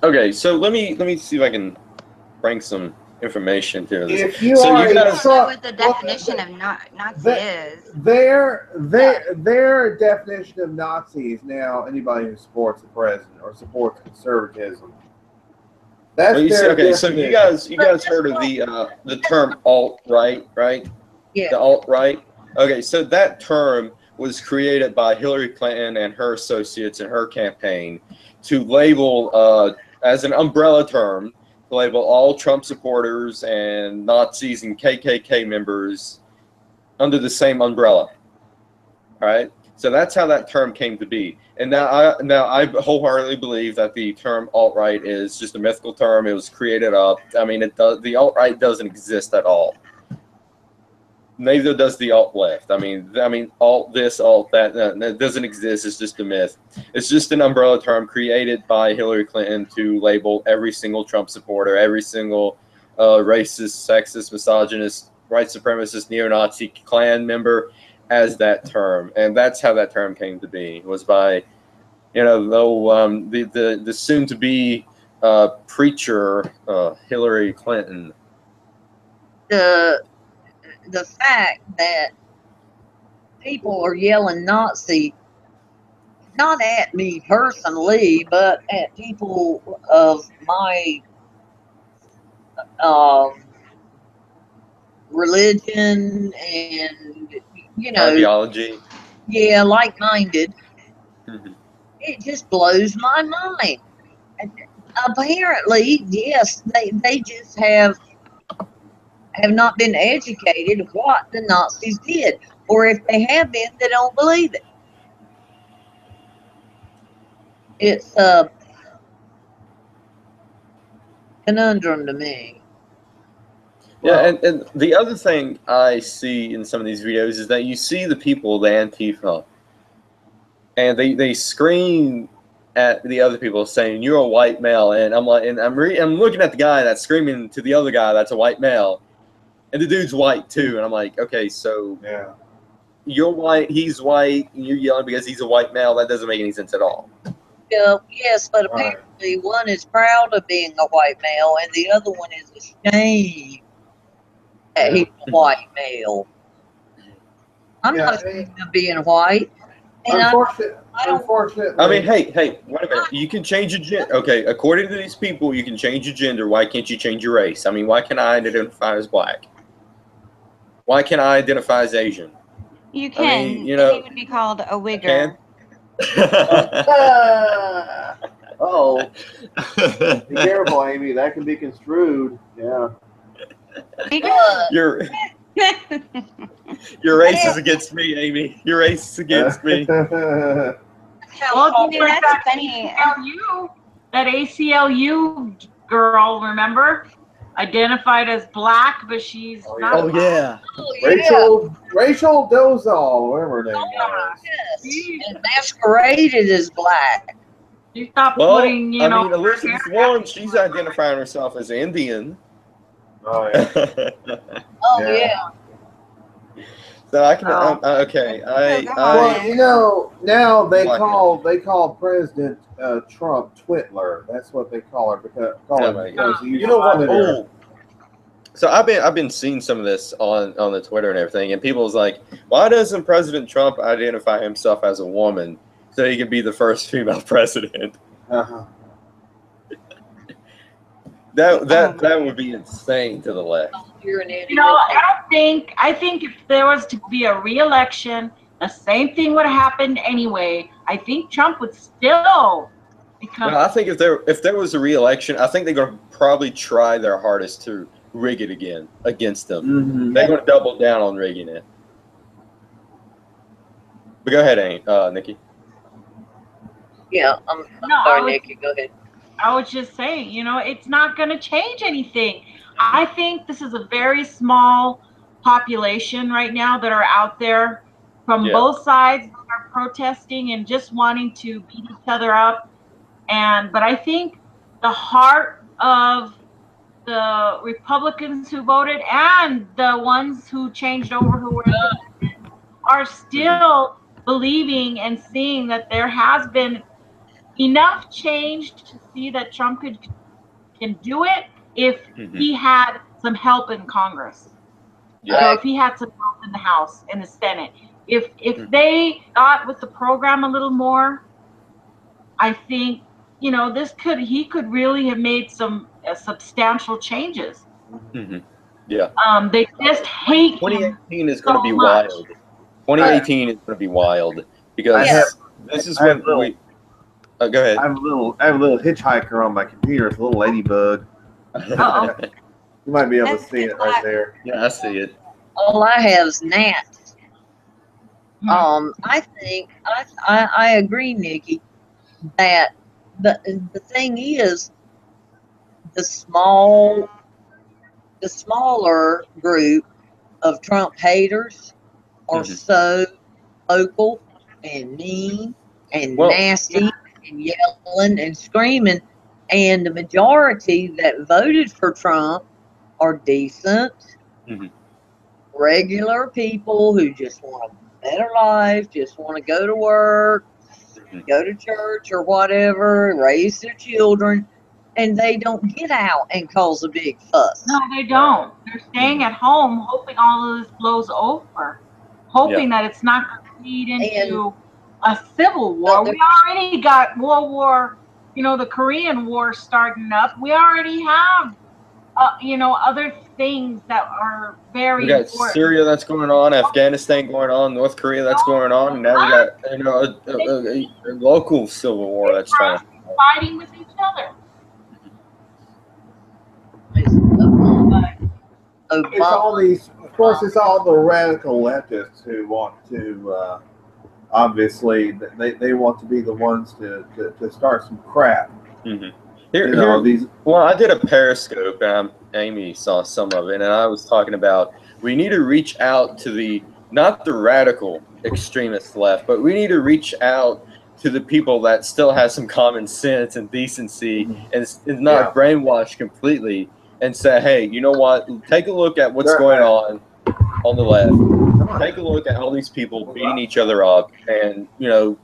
Okay, so let me see if I can bring some information to this. If you what the definition of Nazi is. Their definition of Nazi is now anybody who supports the president or supports conservatism. That's so you guys heard of the term alt-right, right? Yeah. The alt-right. Okay, so that term was created by Hillary Clinton and her associates in her campaign to label as an umbrella term to label all Trump supporters and Nazis and KKK members under the same umbrella. All right. So that's how that term came to be. And now I wholeheartedly believe that the term alt-right is just a mythical term. It was created up. I mean, the alt-right doesn't exist at all. Neither does the alt-left. I mean, alt this, alt that, that doesn't exist. It's just a myth. It's just an umbrella term created by Hillary Clinton to label every single Trump supporter, every single racist, sexist, misogynist, white supremacist, neo-Nazi Klan member as that term. And that's how that term came to be. It was by, the soon-to-be preacher Hillary Clinton. The fact that people are yelling Nazi, not at me personally, but at people of my religion and, ideology. Yeah, like-minded. It just blows my mind. Apparently, yes, they just have not been educated of what the Nazis did. Or if they have been, they don't believe it. It's a conundrum to me. Yeah, and the other thing I see in some of these videos is that you see the people, the Antifa, and they scream at the other people saying, "You're a white male," and I'm like, and I'm looking at the guy that's screaming to the other guy that's a white male. And the dude's white too, and I'm like, okay, so you're white, he's white, and you're yelling because he's a white male. That doesn't make any sense at all. Yes, but apparently one is proud of being a white male, and the other one is ashamed that he's a white male. I'm not ashamed of being white. And unfortunately. I mean, hey, wait a minute. You can change your gender. Okay, according to these people, you can change your gender. Why can't you change your race? I mean, why can't I identify as black? Why can't I identify as Asian? You can. I mean, he would be called a wigger. Oh, be careful, Amy. That can be construed. Yeah. Your race is against me, Amy. Your race is against me. Well, that's funny. That ACLU girl, remember? Identified as black, but she's not. Oh yeah. Rachel Dozal, whatever her name was. Yes. And masqueraded as black. She stopped Well, putting, I mean, Elizabeth Warren, she's identifying herself as Indian. Oh yeah. Oh yeah. So I can. Okay. Well, you know, now they call President Trump Twitler. That's what they call her because you know what? Oh, so I've been seeing some of this on the Twitter and everything, and people's like, why doesn't President Trump identify himself as a woman so he can be the first female president? Uh-huh. That would be insane to the left. You know, I think if there was to be a re-election, the same thing would happen anyway. I think Trump would still become. Well, I think if there was a re-election, I think they're going to probably try their hardest to rig it again against them. Mm-hmm. They're going to double down on rigging it. But go ahead, Nikki. Yeah, I'm sorry, Nikki. Go ahead. I was just saying, you know, it's not going to change anything. I think this is a very small population right now that are out there from both sides that are protesting and just wanting to beat each other up. But I think the heart of the Republicans who voted and the ones who changed over who were are still believing and seeing that there has been enough change to see that Trump can do it if he had some help in Congress. Yeah. So if he had some help in the House and the Senate, if they got with the program a little more, I think, you know, he could really have made some substantial changes. Mm-hmm. Yeah. They just hate 2018 is going to be wild. 2018 is going to be wild because this is when we. Go ahead. I have a little hitchhiker on my computer. It's a little ladybug. Uh-oh. You might be able to see it right there. Yeah, I see it. All I have is gnats. I think I agree, Nikki, that the thing is the smaller group of Trump haters are so vocal and mean and nasty and yelling and screaming, and the majority that voted for Trump are decent, regular people who just want a better life, just want to go to work, go to church or whatever, raise their children, and they don't get out and cause a big fuss. No, they don't. They're staying at home, hoping all of this blows over, hoping that it's not going to lead into a civil war. We already got World War, you know, the Korean War starting up. We already have, you know, other things that are very important. We got Syria that's going on, Afghanistan going on, North Korea that's going on, and now we got, you know, a local civil war that's trying to fighting with each other. It's all these, of course, it's all the radical leftists who want to, obviously, they want to be the ones to start some crap. Well, I did a Periscope, and Amy saw some of it, and I was talking about we need to reach out to not the radical extremist left, but we need to reach out to the people that still have some common sense and decency and is not brainwashed completely, and say, hey, you know what? Take a look at what's going on the left. Take a look at all these people beating each other up, and you know,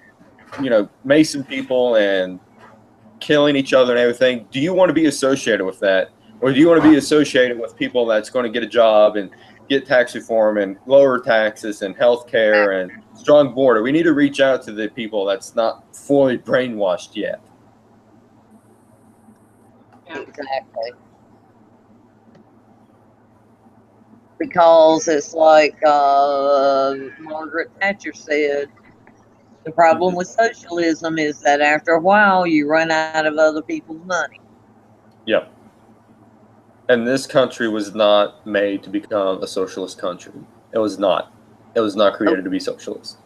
Mason people and killing each other and everything. Do you want to be associated with that, or do you want to be associated with people that's going to get a job and get tax reform and lower taxes and health care and strong border? We need to reach out to the people that's not fully brainwashed yet. Exactly. Because it's like Margaret Thatcher said, The problem with socialism is that after a while, you run out of other people's money. Yeah. And this country was not made to become a socialist country. It was not. It was not created to be socialist.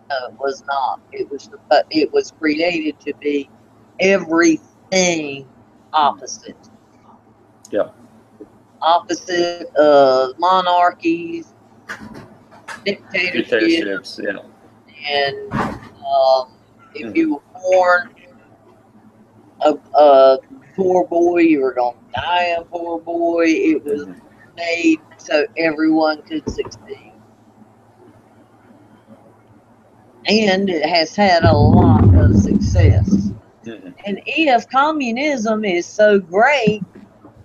No, it was not. It was created to be everything opposite. Yeah. Opposite of monarchies, dictatorships, yeah. and if you were born a poor boy, you were going to die a poor boy. It was made so everyone could succeed. And it has had a lot of success. And if communism is so great,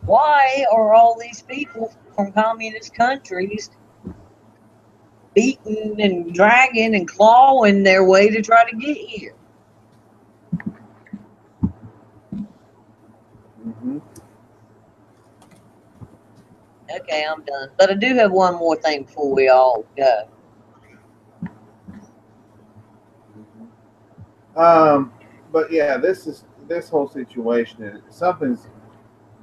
why are all these people from communist countries beating and dragging and clawing their way to try to get here? Okay, I'm done. But I do have one more thing before we all go. But yeah, this whole situation. Something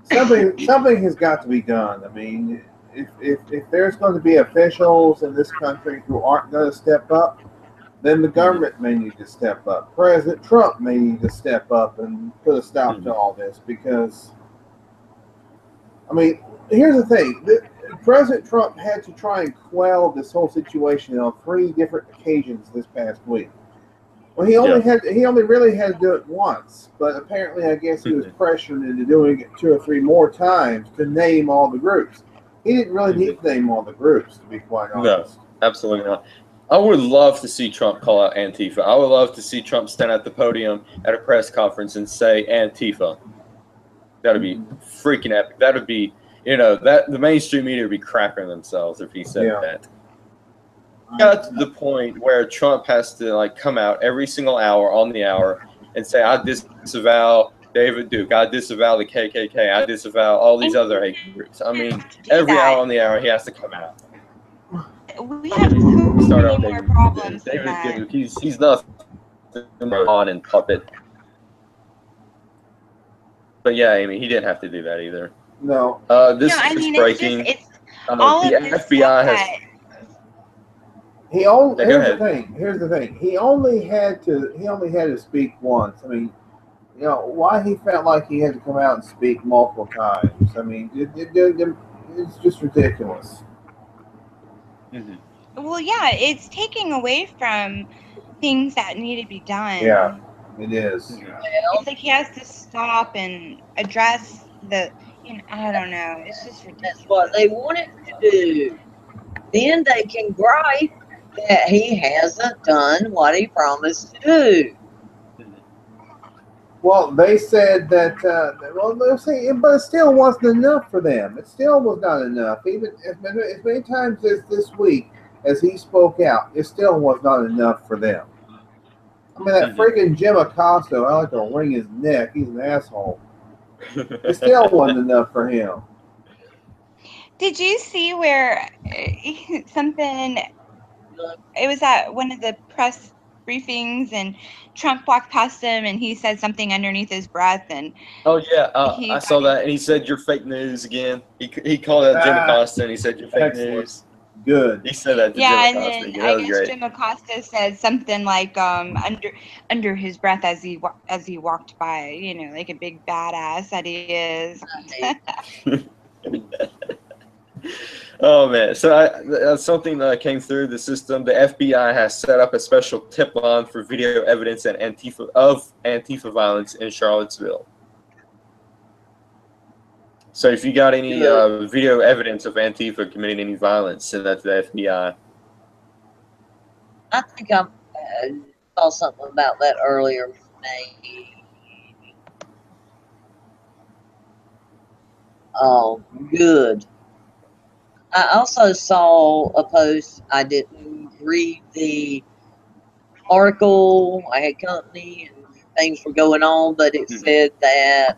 has got to be done. I mean, if there's going to be officials in this country who aren't going to step up, then the government may need to step up. President Trump may need to step up and put a stop to all this because, I mean, here's the thing. President Trump had to try and quell this whole situation on 3 different occasions this past week. Well, he only really had to do it once, but apparently, I guess he was pressured into doing it 2 or 3 more times to name all the groups. He didn't really need to name all the groups, to be quite honest. No, absolutely not. I would love to see Trump call out Antifa. I would love to see Trump stand at the podium at a press conference and say Antifa. That would be freaking epic. That would be, that the mainstream media would be crapping themselves if he said that. Got to the point where Trump has to come out every single hour on the hour and say, I disavow David Duke, I disavow the KKK, I disavow all these other hate groups. I mean, every hour on the hour he has to come out. We have so many more problems than that. David Duke, he's nothing on and puppet. But yeah, Amy, he didn't have to do that either. No. This is breaking. It's all the of this FBI has. Here's the thing. He only had to speak once. I mean, why he felt like he had to come out and speak multiple times. I mean, it's just ridiculous. Well, yeah, it's taking away from things that need to be done. Yeah, it is. It's like he has to stop and address the. I don't know. It's just ridiculous. That's what they want it to do. Then they can gripe that he hasn't done what he promised to do. Well, they said that. They'll say, but it still wasn't enough for them. It still was not enough. Even as many times as this week as he spoke out, it still was not enough for them. I mean, that freaking Jim Acosta, I like to wring his neck. He's an asshole. It still wasn't enough for him. Did you see where something? It was at one of the press briefings, and Trump walked past him, and he said something underneath his breath, and I saw that, and he said, "You're fake news again." He called out Jim Acosta, and he said, "You're fake news." Good. He said that to Jim Acosta. And then I guess Jim Acosta said something like under his breath as he walked by, like a big badass that he is. Oh man! So something that came through the system. The FBI has set up a special tip line for video evidence of Antifa violence in Charlottesville. So if you got any video evidence of Antifa committing any violence, send that to the FBI. I think I saw something about that earlier. Oh, good. I also saw a post. I didn't read the article. I had company and things were going on, but it said that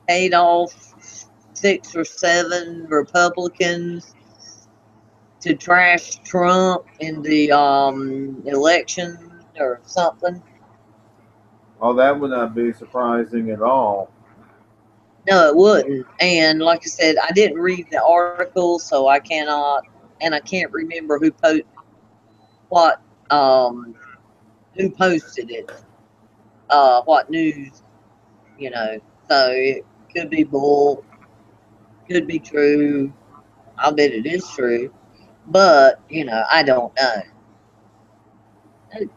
paid off 6 or 7 Republicans to trash Trump in the election or something. Oh, that would not be surprising at all. No, it wouldn't. And like I said, I didn't read the article, so I cannot, and I can't remember who who posted it, what news, you know. So it could be bull, could be true. I'll bet it is true, but you know, I don't know.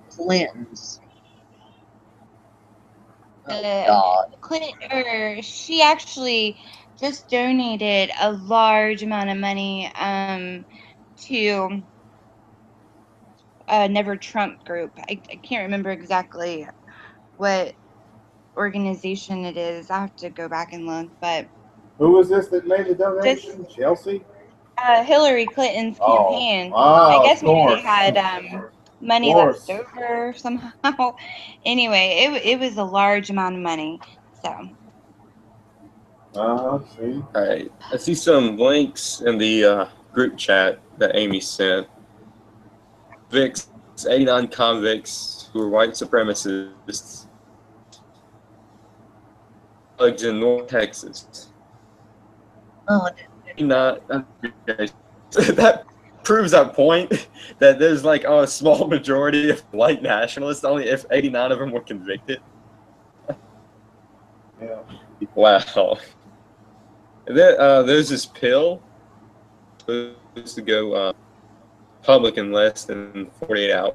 Clinton's. Oh God. She actually just donated a large amount of money to a Never Trump group. I can't remember exactly what organization it is. I have to go back and look, but Who was this that made the this donation? Chelsea? Hillary Clinton's Oh, campaign. I of guess maybe they course. had Of money left course. over somehow. Anyway, it was a large amount of money. So See. All right. I see some links in the group chat that Amy sent. Vicks, 89 convicts who were white supremacists, plugged in North Texas. Oh, Not that proves that point that there's like a small majority of white nationalists. Only if 89 of them were convicted. Yeah. Wow. And then, there's this pill supposed to go public in less than 48 hours.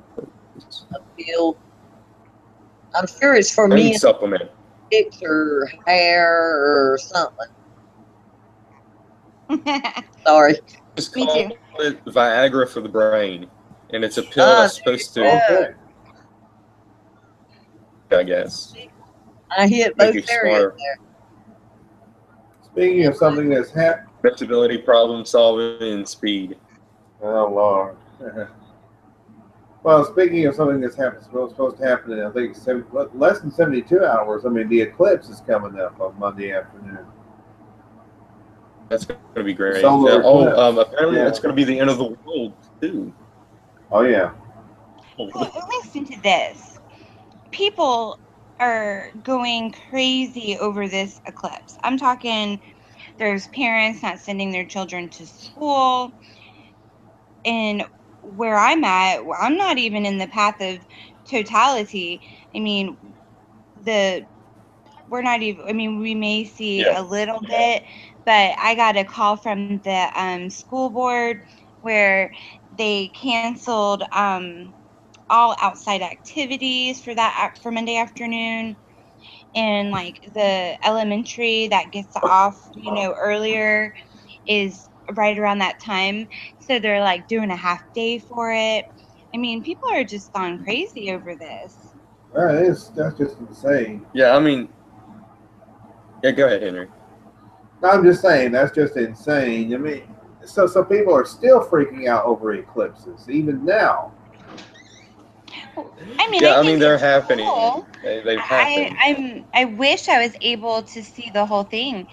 appeal. I'm sure it's for Brain men, supplement. pics or hair or something. Sorry. Just Me call too. it Viagra for the brain, and it's a pill that's supposed to, Okay. I guess, I hit make both you areas smarter. there. Speaking of something that's happened. Flexibility, problem solving, and speed. Oh, Lord. Well, speaking of something that's supposed to happen in, I think, less than 72 hours, I mean, the eclipse is coming up on Monday afternoon. That's going to be great. Solar eclipse. Apparently Yeah. that's going to be the end of the world, too. Oh, yeah. Listen to this. People are going crazy over this eclipse. I'm talking, there's parents not sending their children to school. And where I'm at, I'm not even in the path of totality. I mean, we're not even, I mean, we may see a little bit, but I got a call from the school board where they canceled all outside activities for Monday afternoon. And like the elementary that gets off, earlier is right around that time. So they're like doing a half day for it. I mean, people are just gone crazy over this. That's just insane. Yeah, I mean, yeah, go ahead, Henry. I'm just saying, that's just insane. I mean, so people are still freaking out over eclipses, even now. I mean, Yeah, I think they're it's happening. cool. They've happened. I wish I was able to see the whole thing,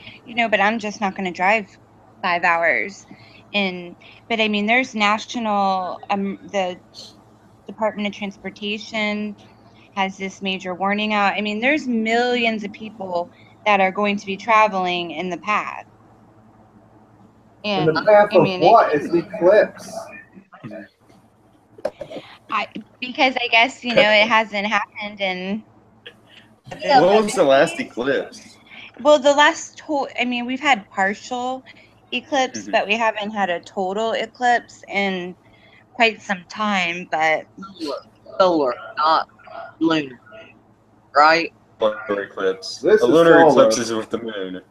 but I'm just not going to drive 5 hours. But I mean, there's national, the Department of Transportation has this major warning out. I mean, there's millions of people that are going to be traveling in the path. In the And path I of mean, what? It's the eclipse. because I guess, it hasn't happened in What was the last eclipse? Well, we've had partial eclipse, but we haven't had a total eclipse in quite some time. But Solar, not lunar, right? Lunar eclipse. This a is lunar solar. eclipse is with the moon.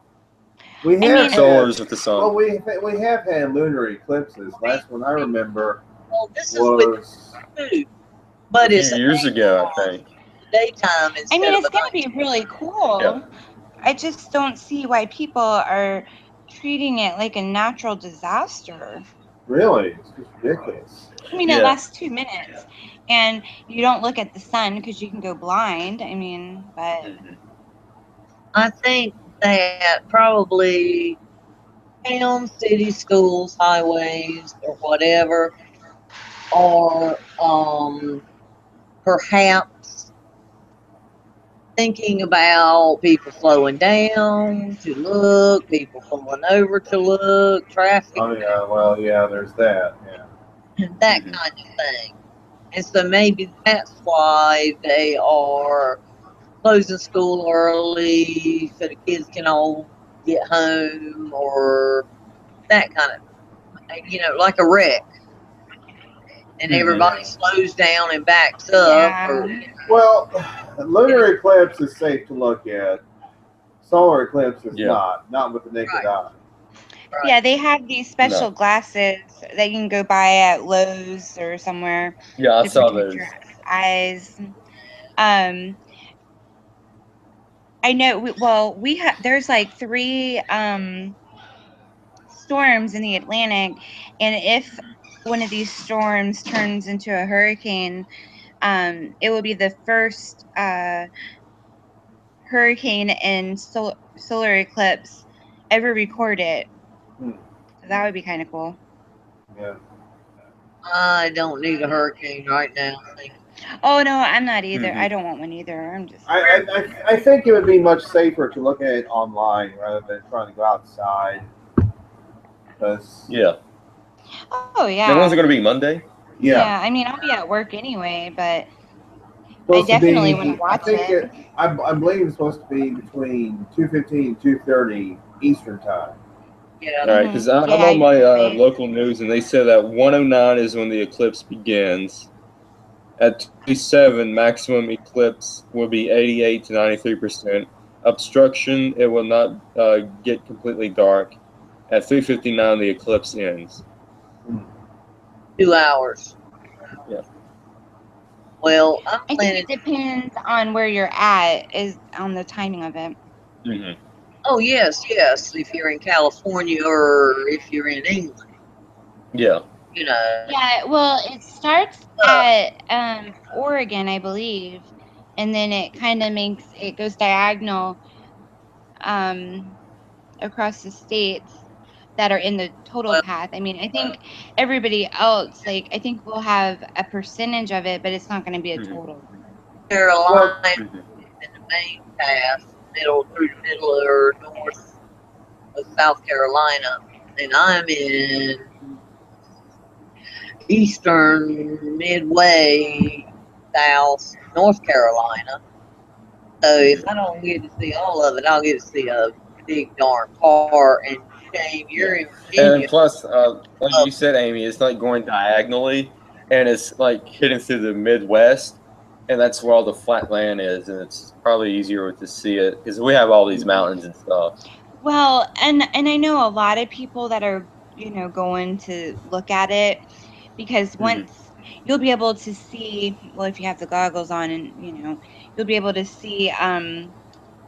We have Solar is with the sun. Well, we have had lunar eclipses. Last one I remember This is was with two, but a it's few years ago, I think. Daytime. I mean, it's going to be really cool. Yeah. I just don't see why people are treating it like a natural disaster. Really, it's just ridiculous. I mean, it lasts 2 minutes, and you don't look at the sun because you can go blind. I mean, but I think that probably towns, cities, schools, highways, or whatever, are perhaps thinking about people slowing down to look, people pulling over to look, traffic, Oh yeah, well yeah, there's that. Yeah. that kind of thing. And so maybe that's why they are closing school early so the kids can all get home, or that kind of, like a wreck. And everybody slows down and backs up. Yeah. Or, Well, lunar eclipse is safe to look at. Solar eclipse is not with the naked eye. Right. Yeah, they have these special glasses that you can go buy at Lowe's or somewhere. Yeah, I to saw protect those. your eyes. I know. We have. There's like 3 storms in the Atlantic, and if one of these storms turns into a hurricane, it will be the first hurricane and solar eclipse ever recorded. So that would be kind of cool. Yeah. I don't need a hurricane right now. Oh no, I'm not either. I don't want one either. I'm just. I think it would be much safer to look at it online rather than trying to go outside. Yeah. Oh yeah. The ones are going to be Monday. Yeah, I mean I'll be at work anyway, but supposed I definitely to be, want to watch I think it. I believe it's supposed to be between 2:15 and 2:30 Eastern time. Yeah. All right, because I'm on my local news, and they said that 1:09 is when the eclipse begins. At 2:07, maximum eclipse will be 88 to 93%. Obstruction, it will not get completely dark. At 3:59, the eclipse ends. 2 hours. Yeah. Well, I'm I think it depends on where you're at, is on the timing of it. Oh yes. If you're in California or if you're in England. Yeah. Yeah, well, it starts at Oregon, I believe, and then it kind of goes diagonal across the states that are in the total path. I mean, I think everybody else, I think we'll have a percentage of it, but it's not going to be a total. Carolina in the main path, through the middle or north of South Carolina, and I'm in eastern, midway, South North Carolina. So if I don't get to see all of it, I'll get to see a big darn part. And Shane, you're in Virginia. And plus, like you said, Amy, it's like going diagonally, and it's like hitting through the Midwest, and that's where all the flat land is, and it's probably easier to see it because we have all these mountains and stuff. Well, and I know a lot of people that are going to look at it, because once you'll be able to see, well, if you have the goggles on, and you'll be able to see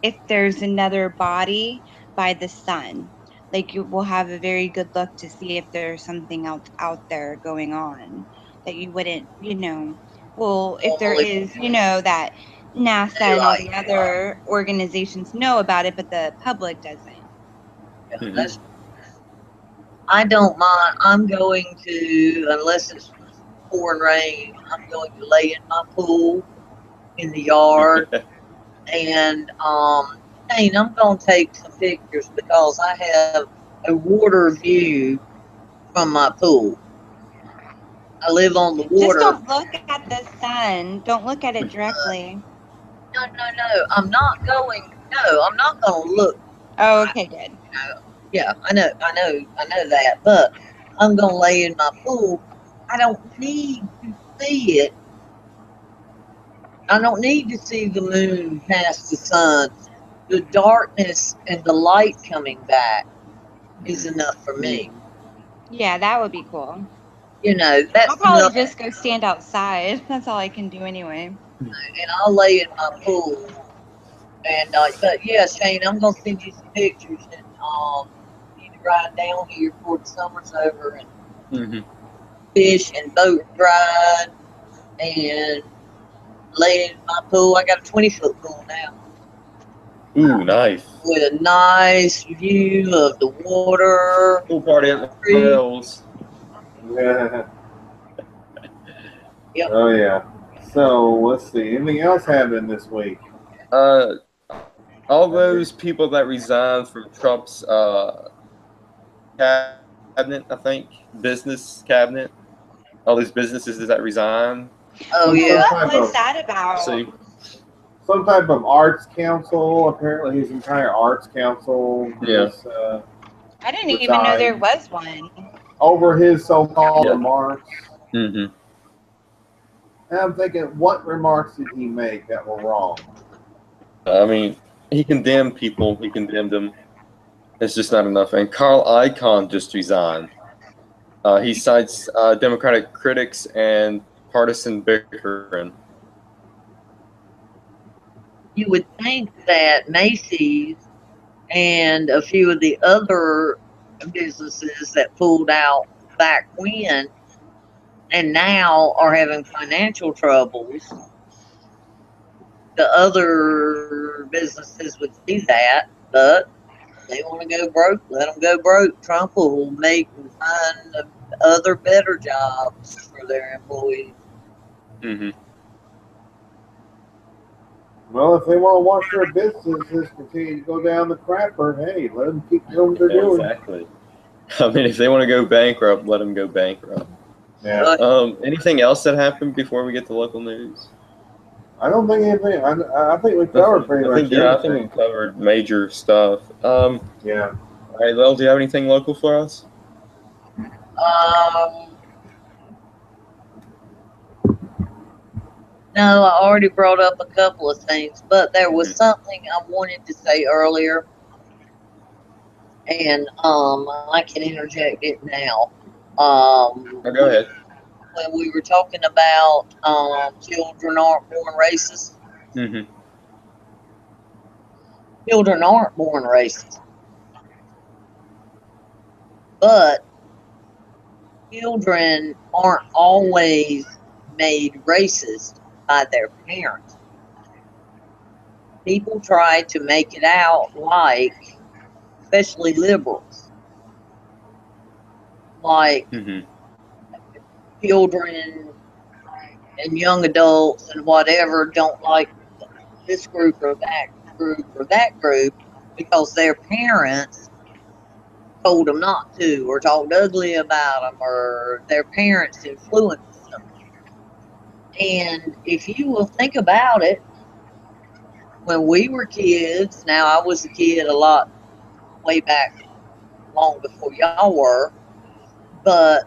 if there's another body by the sun. Like, you will have a very good look to see if there's something else out there going on that you wouldn't, well, if there is, that NASA and all the other organizations know about it, but the public doesn't. I don't mind. I'm going to, unless it's pouring rain, I'm going to lay in my pool in the yard. And Shane, I'm going to take some pictures because I have a water view from my pool. I live on the water. Just don't look at the sun. Don't look at it directly. No. I'm not going to look. Oh, okay, good. Yeah, I know that. But I'm going to lay in my pool. I don't need to see it. I don't need to see the moon past the sun. The darkness and the light coming back is enough for me. Yeah, that would be cool. That's I'll probably enough. just go stand outside. That's all I can do anyway. And I'll lay in my pool. And but yeah, Shane, I'm gonna send you some pictures, and you need to ride down here before the summer's over and fish and boat ride and lay in my pool. I got a 20-foot pool now. Ooh, nice. with a nice view of the water. Pool party at the hills. Yeah. Yep. Oh yeah. So let's see. Anything else happening this week? All those people that resigned from Trump's cabinet, I think, business cabinet. All these businesses that resign. Oh yeah. What was that about? See, Some type of arts council. Apparently, his entire arts council is I didn't even know there was one. over his so-called remarks. Mm-hmm. And I'm thinking, what remarks did he make that were wrong? I mean, he condemned people. He condemned them. It's just not enough. And Carl Icahn just resigned. He cites Democratic critics and partisan bickering. You would think that Macy's and a few of the other businesses that pulled out back when and now are having financial troubles, the other businesses would see that, but they want to go broke, let them go broke. Trump will make and find other better jobs for their employees. Mm-hmm. Well, if they want to watch their businesses continue to go down the crapper, hey, let them keep doing what they're doing. Exactly. I mean, if they want to go bankrupt, let them go bankrupt. Yeah. Anything else that happened before we get to local news? I don't think anything. I think we covered pretty much everything. I think we covered major stuff. Yeah. All right, Lil, do you have anything local for us? No, I already brought up a couple of things, but there was something I wanted to say earlier, and I can interject it now. Go ahead. When we were talking about children aren't born racist. Mm-hmm. Children aren't born racist, but children aren't always made racist by their parents. People try to make it out like, especially liberals, like children and young adults and whatever don't like this group or that group or that group because their parents told them not to or talked ugly about them or their parents influenced them. And if you will think about it, when we were kids, now I was a kid a lot way back long before y'all were, but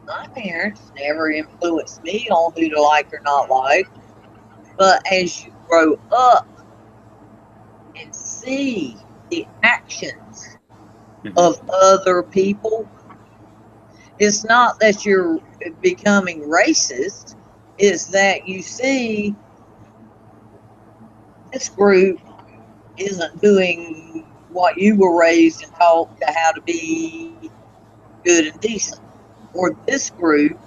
my parents never influenced me on who to like or not like. But as you grow up and see the actions of other people, it's not that you're becoming racist, it's that you see this group isn't doing what you were raised and taught to how to be good and decent. Or this group,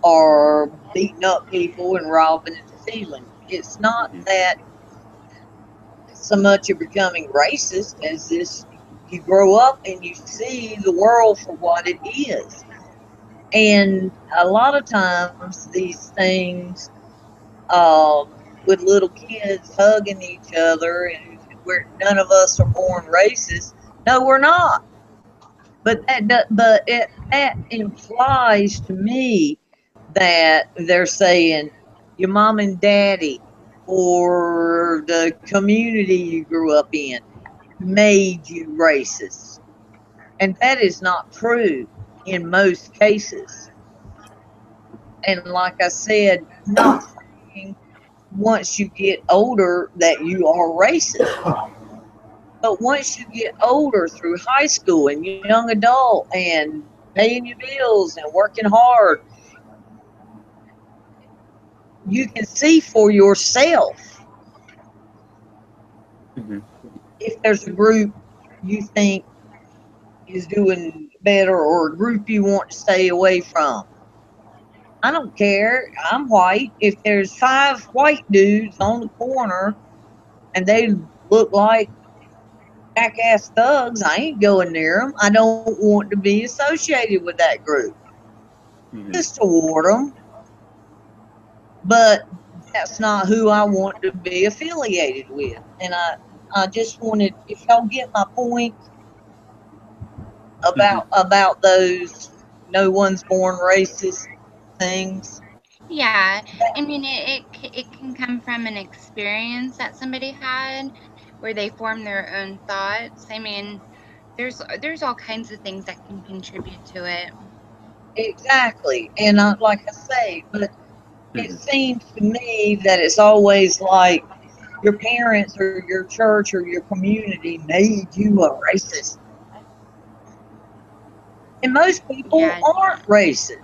are beating up people and robbing and stealing. It's not that so much you're becoming racist as this you grow up and you see the world for what it is. And a lot of times these things with little kids hugging each other and none of us are born racist. No, we're not. But that implies to me that they're saying your mom and daddy or the community you grew up in made you racist. And that is not true in most cases. And like I said, not saying once you get older that you are racist. But once you get older through high school and young adult and paying your bills and working hard, you can see for yourself if there's a group you think is doing better or a group you want to stay away from. I don't care. I'm white. If there's 5 white dudes on the corner and they look like jackass thugs, I ain't going near them. I don't want to be associated with that group. Just toward them. But that's not who I want to be affiliated with. And I just wanted, if y'all get my point about those no one's born racist things. Yeah, I mean, it can come from an experience that somebody had where they form their own thoughts. I mean, there's all kinds of things that can contribute to it. Exactly. And like I say, but it seems to me that it's always like your parents or your church or your community made you a racist. And most people aren't racist.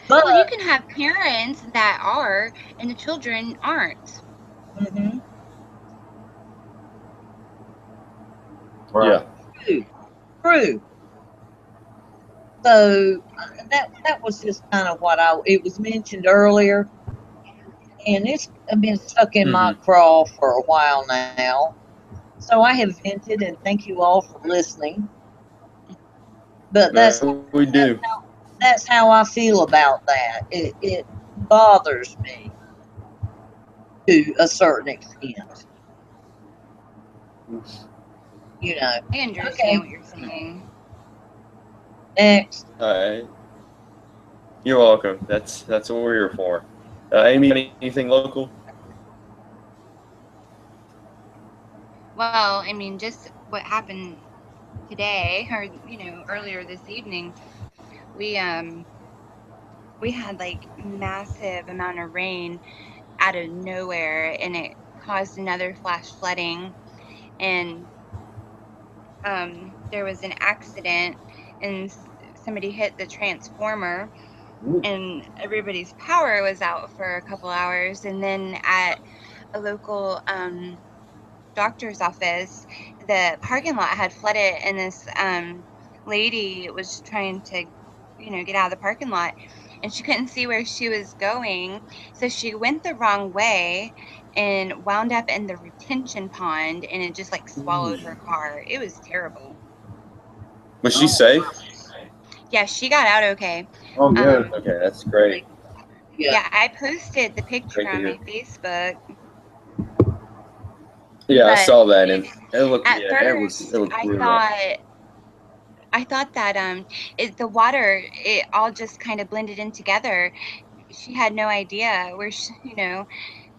But well, you can have parents that are, and the children aren't. Right. Yeah. True. So that was just kind of what it was mentioned earlier, and it's been stuck in my craw for a while now. So I have vented, and thank you all for listening. But we do. That's how I feel about that. It bothers me to a certain extent. You know. I understand what you're saying. Next. All right. You're welcome. That's what we're here for. Amy, anything local? Well, I mean, just what happened today, or earlier this evening, we had like massive amount of rain out of nowhere, and it caused another flash flooding, and there was an accident, and somebody hit the transformer, and everybody's power was out for a couple hours. And then at a local doctor's office, the parking lot had flooded, and this lady was trying to get out of the parking lot, and she couldn't see where she was going, so she went the wrong way and wound up in the retention pond, and it just like swallowed her car. It was terrible. Was she safe? Yeah, she got out okay. Oh, good. Okay, that's great. Yeah, I posted the picture on my Facebook. Yeah, I saw that, and it looked. At first, it looked brutal. I thought that the water, it all just kind of blended in together. She had no idea where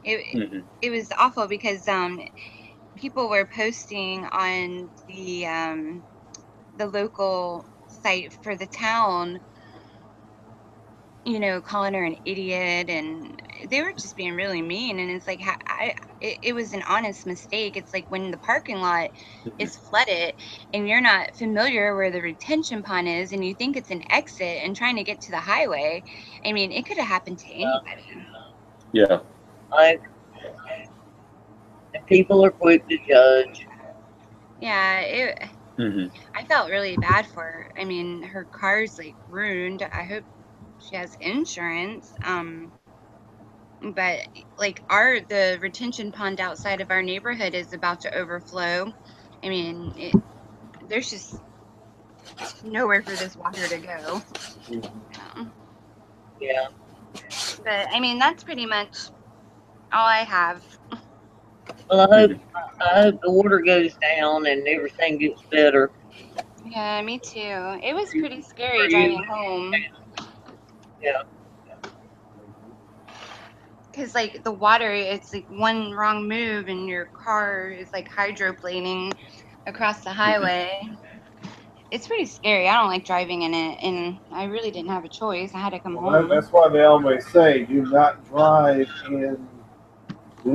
it was awful, because people were posting on the local site for the town, calling her an idiot, and they were just being really mean. And it's like, it was an honest mistake. It's like when the parking lot is flooded and you're not familiar where the retention pond is, and you think it's an exit and trying to get to the highway. I mean, it could have happened to anybody. Yeah. Like, and people are quick to judge. Yeah, I felt really bad for her. I mean, her car's like ruined. I hope she has insurance. But like the retention pond outside of our neighborhood is about to overflow. I mean, there's just nowhere for this water to go. Yeah. But I mean, that's pretty much all I have. Well, I hope the water goes down and everything gets better. Yeah, me too. It was pretty scary driving home. Yeah. Because like the water, it's like one wrong move and your car is like hydroplaning across the highway. It's pretty scary. I don't like driving in it, and I really didn't have a choice. I had to come home. That's why they always say, do not drive through a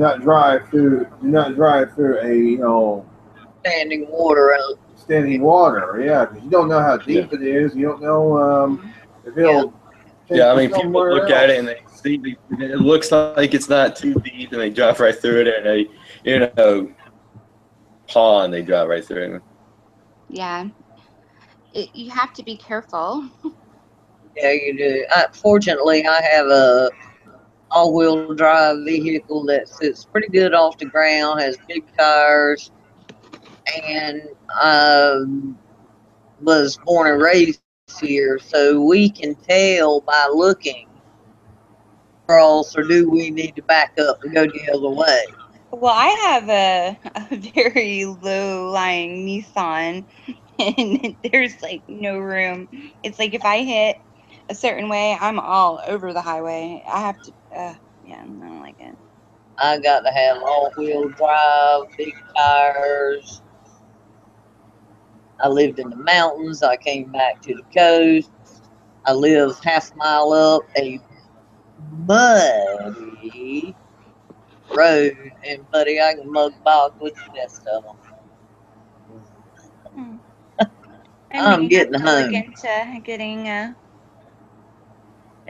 standing water. Standing water, yeah, because you don't know how deep it is. You don't know if it'll. Yeah, I mean, people look at it and they see it looks like it's not too deep, and they drive right through it, and they, pond, they drive right through it. Yeah, you have to be careful. Yeah, you do. Fortunately, I have a all-wheel drive vehicle that sits pretty good off the ground, has big tires, and was born and raised here, so we can tell by looking, or else, or do we need to back up and go the other way? Well, I have a very low-lying Nissan, and there's like no room. It's like if I hit a certain way, I'm all over the highway. I have to, yeah, I don't like it. I got to have all-wheel drive, big tires. I lived in the mountains. I came back to the coast. I live half a mile up a muddy road, and buddy, I can mug bog with the best of them. I'm may getting have to home. look into getting a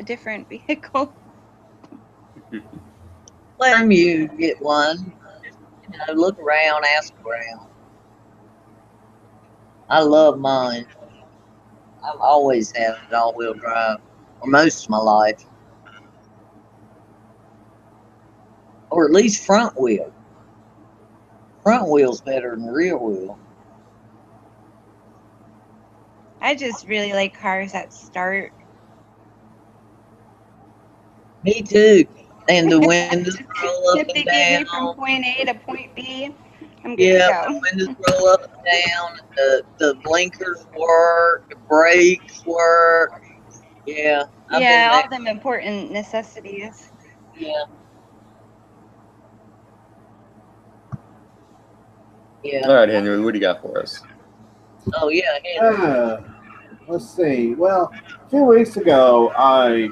different vehicle. Let you get one. Just, look around, ask around. I love mine. I've always had an all-wheel drive for most of my life, or at least front wheel. Front wheel's better than rear wheel. I just really like cars that start. Me too. And the windows roll up If they and get me down. from point A to point B, I'm good Yeah, to go. the windows roll up and down. The blinkers work. The brakes work. Yeah, I've been Yeah, there. all them important necessities. Yeah. Yeah. All right, Henry, what do you got for us? Oh yeah. Henry. Let's see. Well, a few weeks ago, I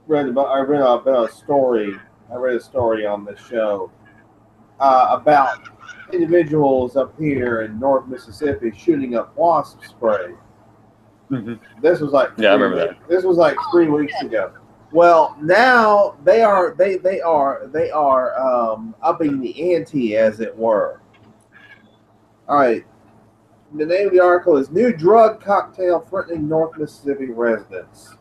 read a story. I read a story on this show about individuals up here in North Mississippi shooting up wasp spray. Mm-hmm. This was like I remember that. This was like 3 weeks ago. Well, now they are upping the ante, as it were. All right. The name of the article is "New Drug Cocktail Threatening North Mississippi Residents."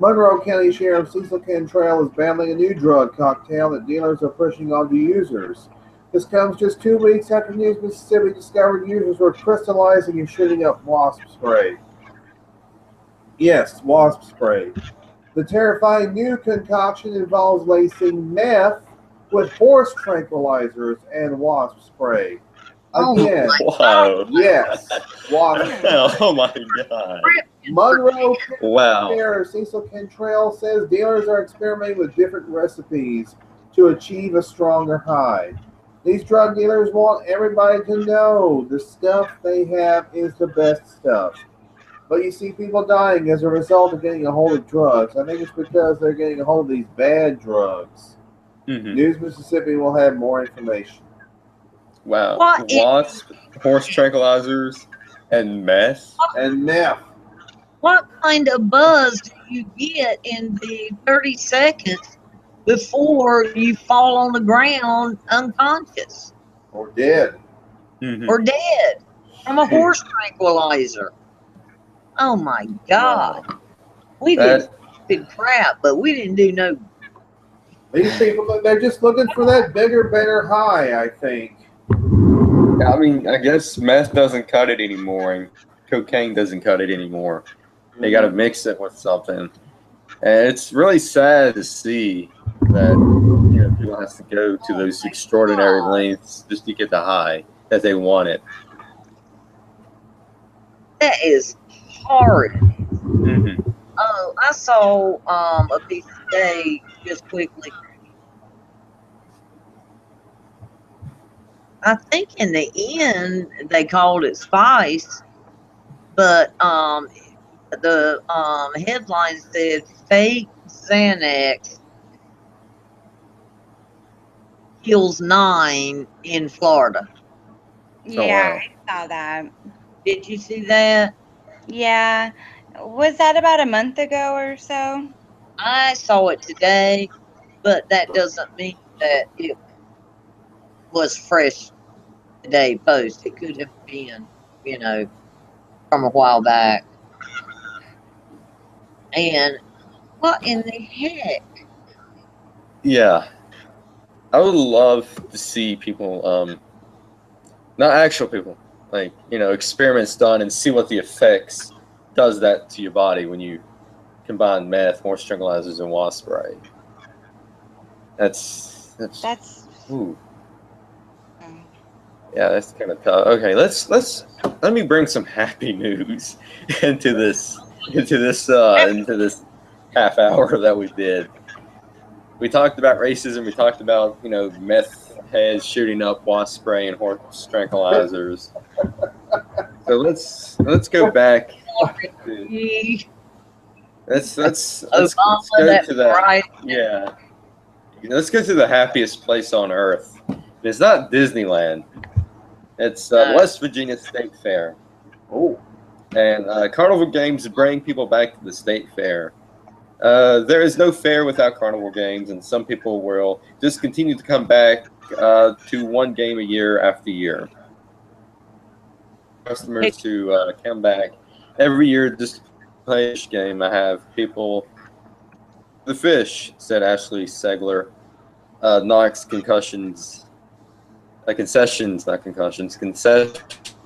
Monroe County Sheriff Cecil Cantrell is battling a new drug cocktail that dealers are pushing onto users. This comes just 2 weeks after News Mississippi discovered users were crystallizing and shooting up wasp spray. Yes, wasp spray. The terrifying new concoction involves lacing meth with horse tranquilizers and wasp spray. Again, wow. Yes, wasp spray. Oh my God. Monroe Wow. Sheriff Cecil Cantrell says dealers are experimenting with different recipes to achieve a stronger high. These drug dealers want everybody to know the stuff they have is the best stuff. But you see people dying as a result of getting a hold of drugs. I think it's because they're getting a hold of these bad drugs. Mm-hmm. News Mississippi will have more information. Wow. What Wasp, horse tranquilizers, and meth. And meth. What kind of buzz do you get in the 30 seconds before you fall on the ground unconscious Or dead. Mm-hmm. or dead from a horse tranquilizer? Oh my God. Wow. We did stupid crap, but we didn't do no. These people, they're just looking for that bigger, better high, I think. I mean, I guess meth doesn't cut it anymore, and cocaine doesn't cut it anymore. They got to mix it with something, and it's really sad to see that people have to go to those extraordinary lengths just to get the high that they wanted. That is horrid. Mm-hmm. Oh, I saw a piece today just quickly. I think in the end they called it spice, but the headline said fake Xanax kills 9 in Florida. Yeah, wow. I saw that. Did you see that? Yeah. Was that about a month ago or so? I saw it today, but that doesn't mean that it was fresh today post. It could have been, from a while back. And what in the heck? Yeah, I would love to see people, not actual people, like, you know, experiments done and see what the effects does that to your body when you combine meth, horse tranquilizers, and wasp spray. That's ooh. Yeah, that's kind of tough. Okay, let me bring some happy news into this half hour that we did. We talked about racism. We talked about, you know, meth heads shooting up wasp spray and horse tranquilizers. So let's go back. Let's go to that. Yeah, let's go to the happiest place on earth. It's not Disneyland. It's West Virginia State Fair. Oh. And carnival games bring people back to the state fair. There is no fair without carnival games, and some people will just continue to come back to one game a year after year. Customers to come back every year just to play this game. I have people. The fish, said Ashley Segler, knocks concussions. Concessions, not concussions. Concession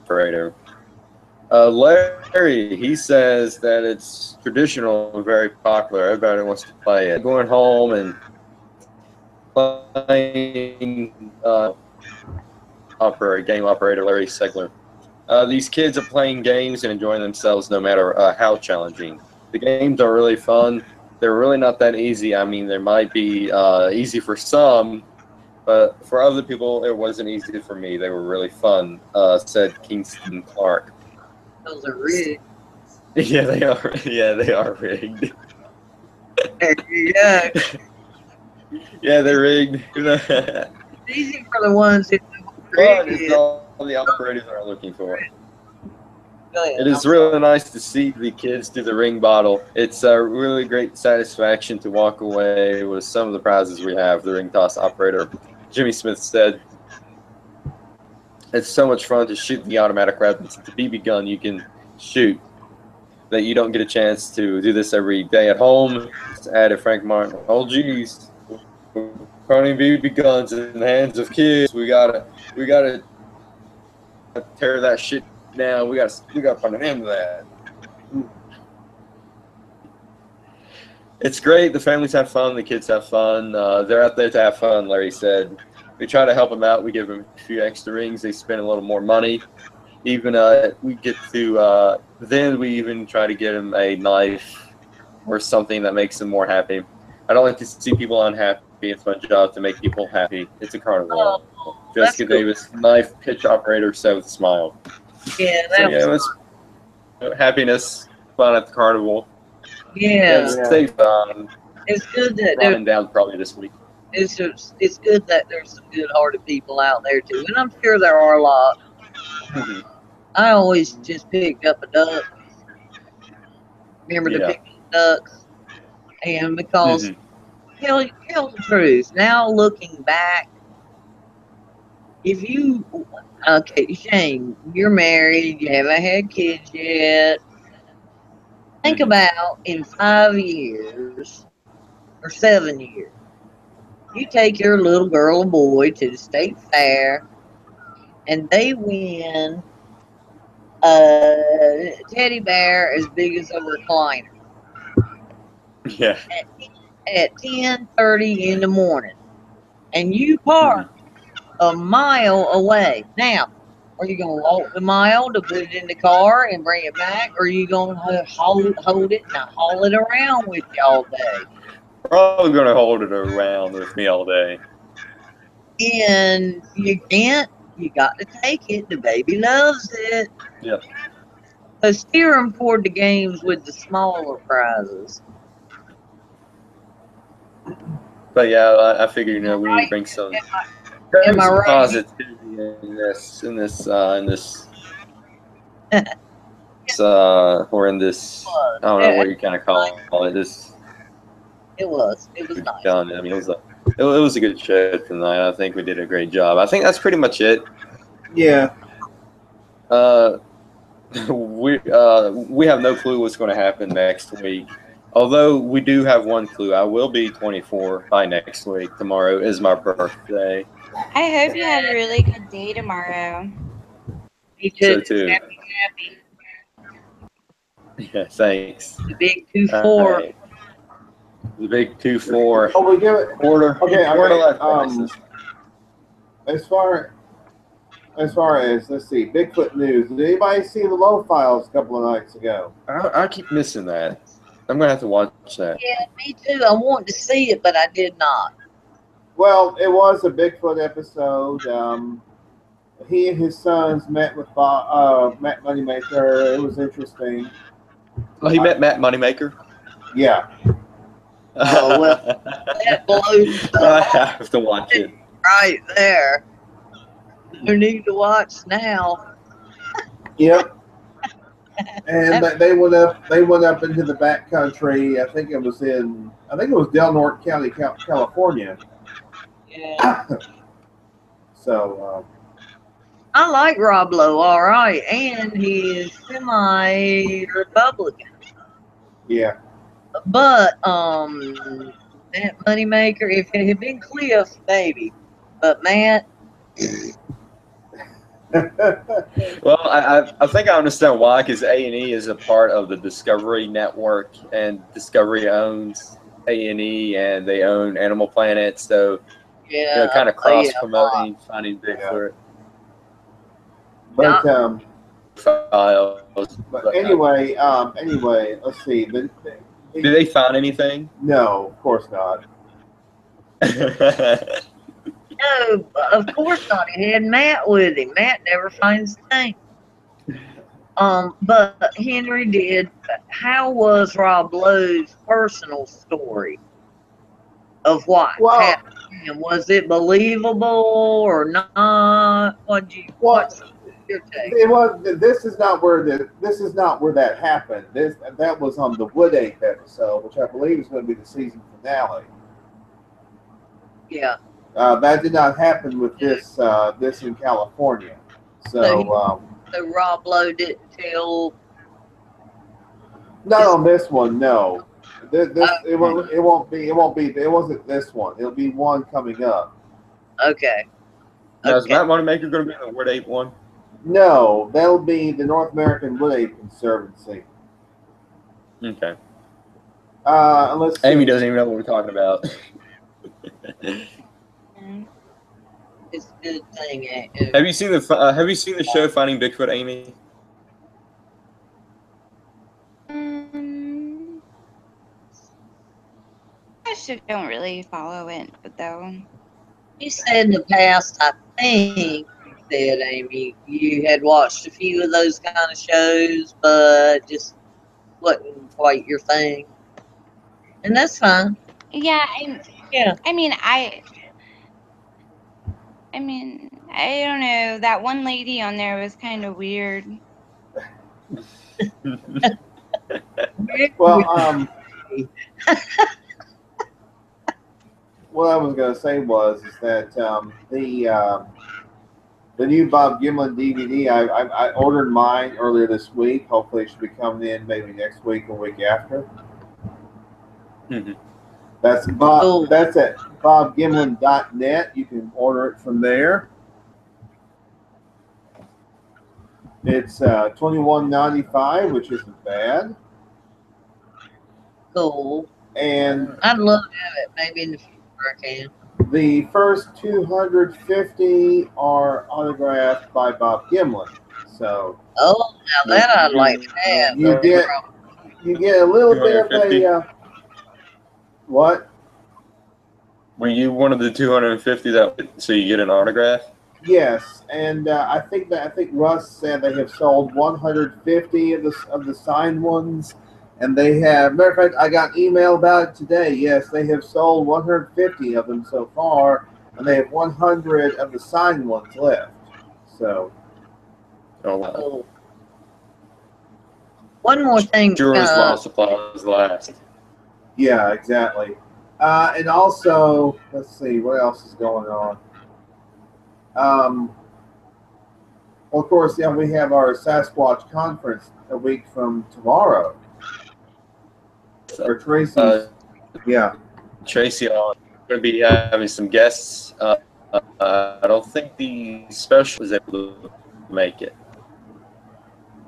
operator. Larry, he says that it's traditional and very popular. Everybody wants to play it. Going home and playing game operator Larry Segler. These kids are playing games and enjoying themselves no matter how challenging. The games are really fun. They're really not that easy. I mean, they might be easy for some, but for other people, it wasn't easy for me. They were really fun, said Kingston Clark. Those are rigged. Yeah, they are. Yeah, they are rigged. Yeah. Yeah, they're rigged. It's easy for the ones that Fun is all the operators are looking for. It is really nice to see the kids do the ring bottle. It's a really great satisfaction to walk away with some of the prizes we have, the ring toss operator. Jimmy Smith said, it's so much fun to shoot the automatic weapons. It's a BB gun you can shoot that you don't get a chance to do this every day at home. Just added Frank Martin. Oh, geez. Putting BB guns in the hands of kids. We gotta tear that shit down. We gotta put an end to that. It's great. The families have fun. The kids have fun. They're out there to have fun, Larry said. We try to help them out. We give them a few extra rings. They spend a little more money. Even we get to then we even try to get them a knife or something that makes them more happy. I don't like to see people unhappy. It's my job to make people happy. It's a carnival. Jessica Davis, knife pitch operator, said with a smile. Yeah, it's happiness, fun at the carnival. Yeah, stay fun. It's good that they're down probably this week. It's good that there's some good-hearted people out there too, and I'm sure there are a lot. I always just picked up a duck. Remember to pick up ducks, and because tell the truth. Now looking back, if you Shane, you're married, you haven't had kids yet. Think about in 5 years or 7 years, you take your little girl or boy to the state fair, and they win a teddy bear as big as a recliner. Yeah. At 10:30 in the morning, and you park a mile away. Now, are you going to walk the mile to put it in the car and bring it back, or are you going to hold it and haul it around with you all day? Probably going to hold it around with me all day. And you can't. You got to take it. The baby loves it. Yep. So steer them toward the games with the smaller prizes. But yeah, I figure, you know, we need to bring some positivity in this or in this I don't know what you kind of call it. It was nice. Done. I mean, it was a good show tonight. I think we did a great job. I think that's pretty much it. Yeah. We have no clue what's going to happen next week. Although we do have one clue, I will be 24 by next week. Tomorrow is my birthday. I hope you have a really good day tomorrow. Me So too. too. Happy. Yeah, thanks. The big 2-4. Alright. The big 2-4. Oh, we give it. Quarter. Okay. Quarter life As far as let's see, Bigfoot news. Did anybody see the low files a couple of nights ago? I keep missing that. I'm gonna have to watch that. Yeah, me too. I wanted to see it, but I did not. Well, it was a Bigfoot episode. He and his sons met with Matt Moneymaker. It was interesting. Oh, he met Matt Moneymaker? Yeah. Oh, well, that blows I have to watch it. right there. You need to watch now. Yep. And they went up into the back country. I think it was Del Norte County, California. Yeah. So I like Rob Lowe, all right, and he is semi-Republican. yeah. But Matt Moneymaker, if it had been Cliff, maybe, but Matt. Well, I think I understand why, because A&E is a part of the Discovery Network, and Discovery owns A&E, and they own Animal Planet, so Yeah, kind of cross-promoting, finding Bigfoot. But files. but anyway, let's see. Did they find anything? No, of course not. No, of course not. He had Matt with him. Matt never finds a thing. But Henry did. How was Rob Lowe's personal story of what happened to him? Was it believable or not? What's your take? It was. This is not where that happened. That was on the Wood Ape episode, which I believe is going to be the season finale. Yeah. That did not happen with this in California. So Rob Lowe didn't tell. Not on this one, no. It won't be. It wasn't this one. It'll be one coming up. Okay. Now, is Matt Moneymaker going to be in the Wood Ape one? No, that'll be the North American Wood Ape Conservancy. Okay. Let's see. Amy doesn't even know what we're talking about. It's a good thing. Have you seen the show Finding Bigfoot, Amy? I don't really follow it, but though. You said in the past, I think, that Amy, you had watched a few of those kind of shows, but just wasn't quite your thing, and that's fine. Yeah, I mean, I don't know. That one lady on there was kind of weird. Well, what I was going to say is that the new Bob Gimlin DVD, I ordered mine earlier this week. Hopefully it should be coming in maybe next week or week after. Mm-hmm. That's at bobgimlin.net. You can order it from there. It's $21.95, which isn't bad. Cool. And I'd love to have it. Maybe in the future I can. The first 250 are autographed by Bob Gimlin. So. Oh, now that I'd like to have. You get a little bit of a. What? Were you one of the 250 so you get an autograph? Yes, and I think Russ said they have sold 150 of the signed ones, and they have. Matter of fact, I got an email about it today. Yes, they have sold 150 of them so far, and they have 100 of the signed ones left. So. Oh wow. One more thing. Jurors while supplies last. Yeah, exactly. And also, let's see, what else is going on? Well, of course, yeah, we have our Sasquatch conference a week from tomorrow. or Tracy's. Yeah. Tracy on. We're going to be having some guests. I don't think the special was able to make it.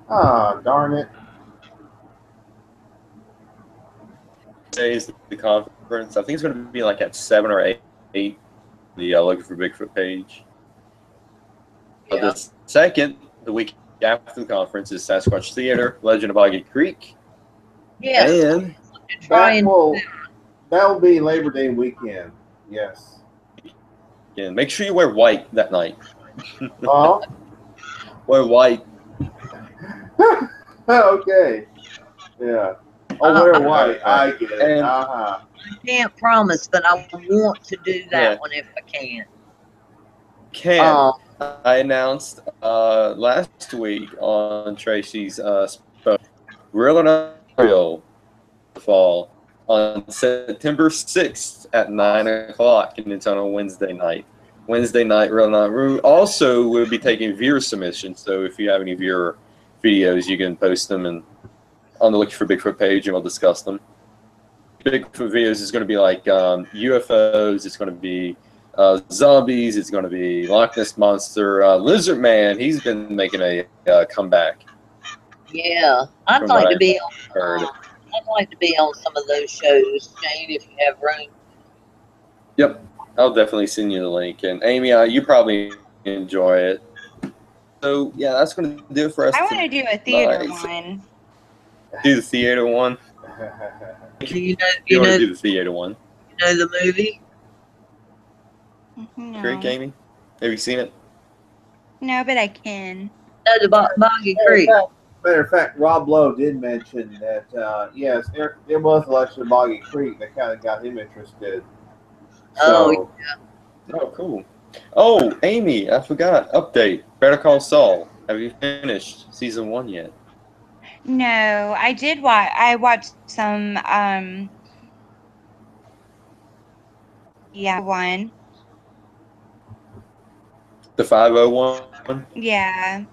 Ah, darn it. Today's the conference. I think it's going to be like at 7 or 8. The Looking for Bigfoot page. Yeah. The second, the week after the conference, is Sasquatch Theater, Legend of Boggy Creek. Yes. And Trying. That will be Labor Day weekend. Yes. yeah, make sure you wear white that night. Oh. Wear white. Okay. Yeah. Oh, wear white. I get it. I can't promise, but I want to do that one if I can. I announced last week on Tracy's special, Real and Unreal fall on September 6th at 9 o'clock, and it's on a Wednesday night. Wednesday night, Real and Unreal. Also, we'll be taking viewer submissions, so if you have any viewer videos, you can post them on the Looking for Bigfoot page, and we'll discuss them. Bigfoot videos is going to be like UFOs. It's going to be zombies. It's going to be Loch Ness Monster. Lizard Man, he's been making a comeback. Yeah, I'd like to be on some of those shows, Shane, if you have room. Yep, I'll definitely send you the link. And Amy, you probably enjoy it. So yeah, that's going to do it for us. I want to do a theater one. Do the theater one. Do you want know to do the theater one? You know the movie? No. Creek, Amy? Have you seen it? No, but I can. No, the Boggy Creek. Matter of fact, Rob Lowe did mention that, yes, there was a Legend of Boggy Creek that kind of got him interested. So, Oh, cool. Oh, Amy, I forgot. Update. Better Call Saul. Have you finished season 1 yet? No, I did watch. I watched some. Yeah, one. The 501? Yeah,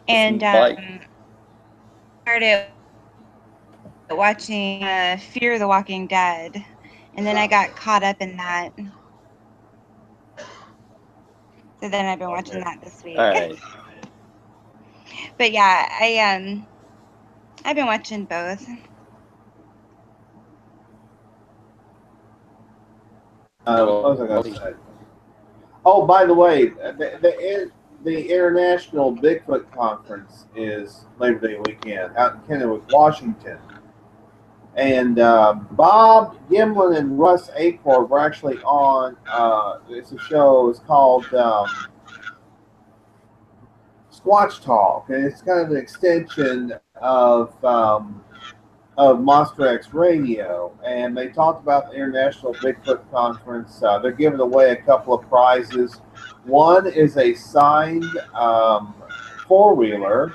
and started watching Fear the Walking Dead, and then I got caught up in that. So then I've been watching that this week. All right. But yeah, I've been watching both. what was I going to say? Oh, by the way, the International Bigfoot Conference is Labor Day weekend out in Kennewick, Washington. And Bob Gimlin and Russ Acorn were actually on, it's a show, it's called Squatch Talk, and it's kind of an extension of Monster X Radio, and they talked about the International Bigfoot Conference. They're giving away a couple of prizes. One is a signed four-wheeler.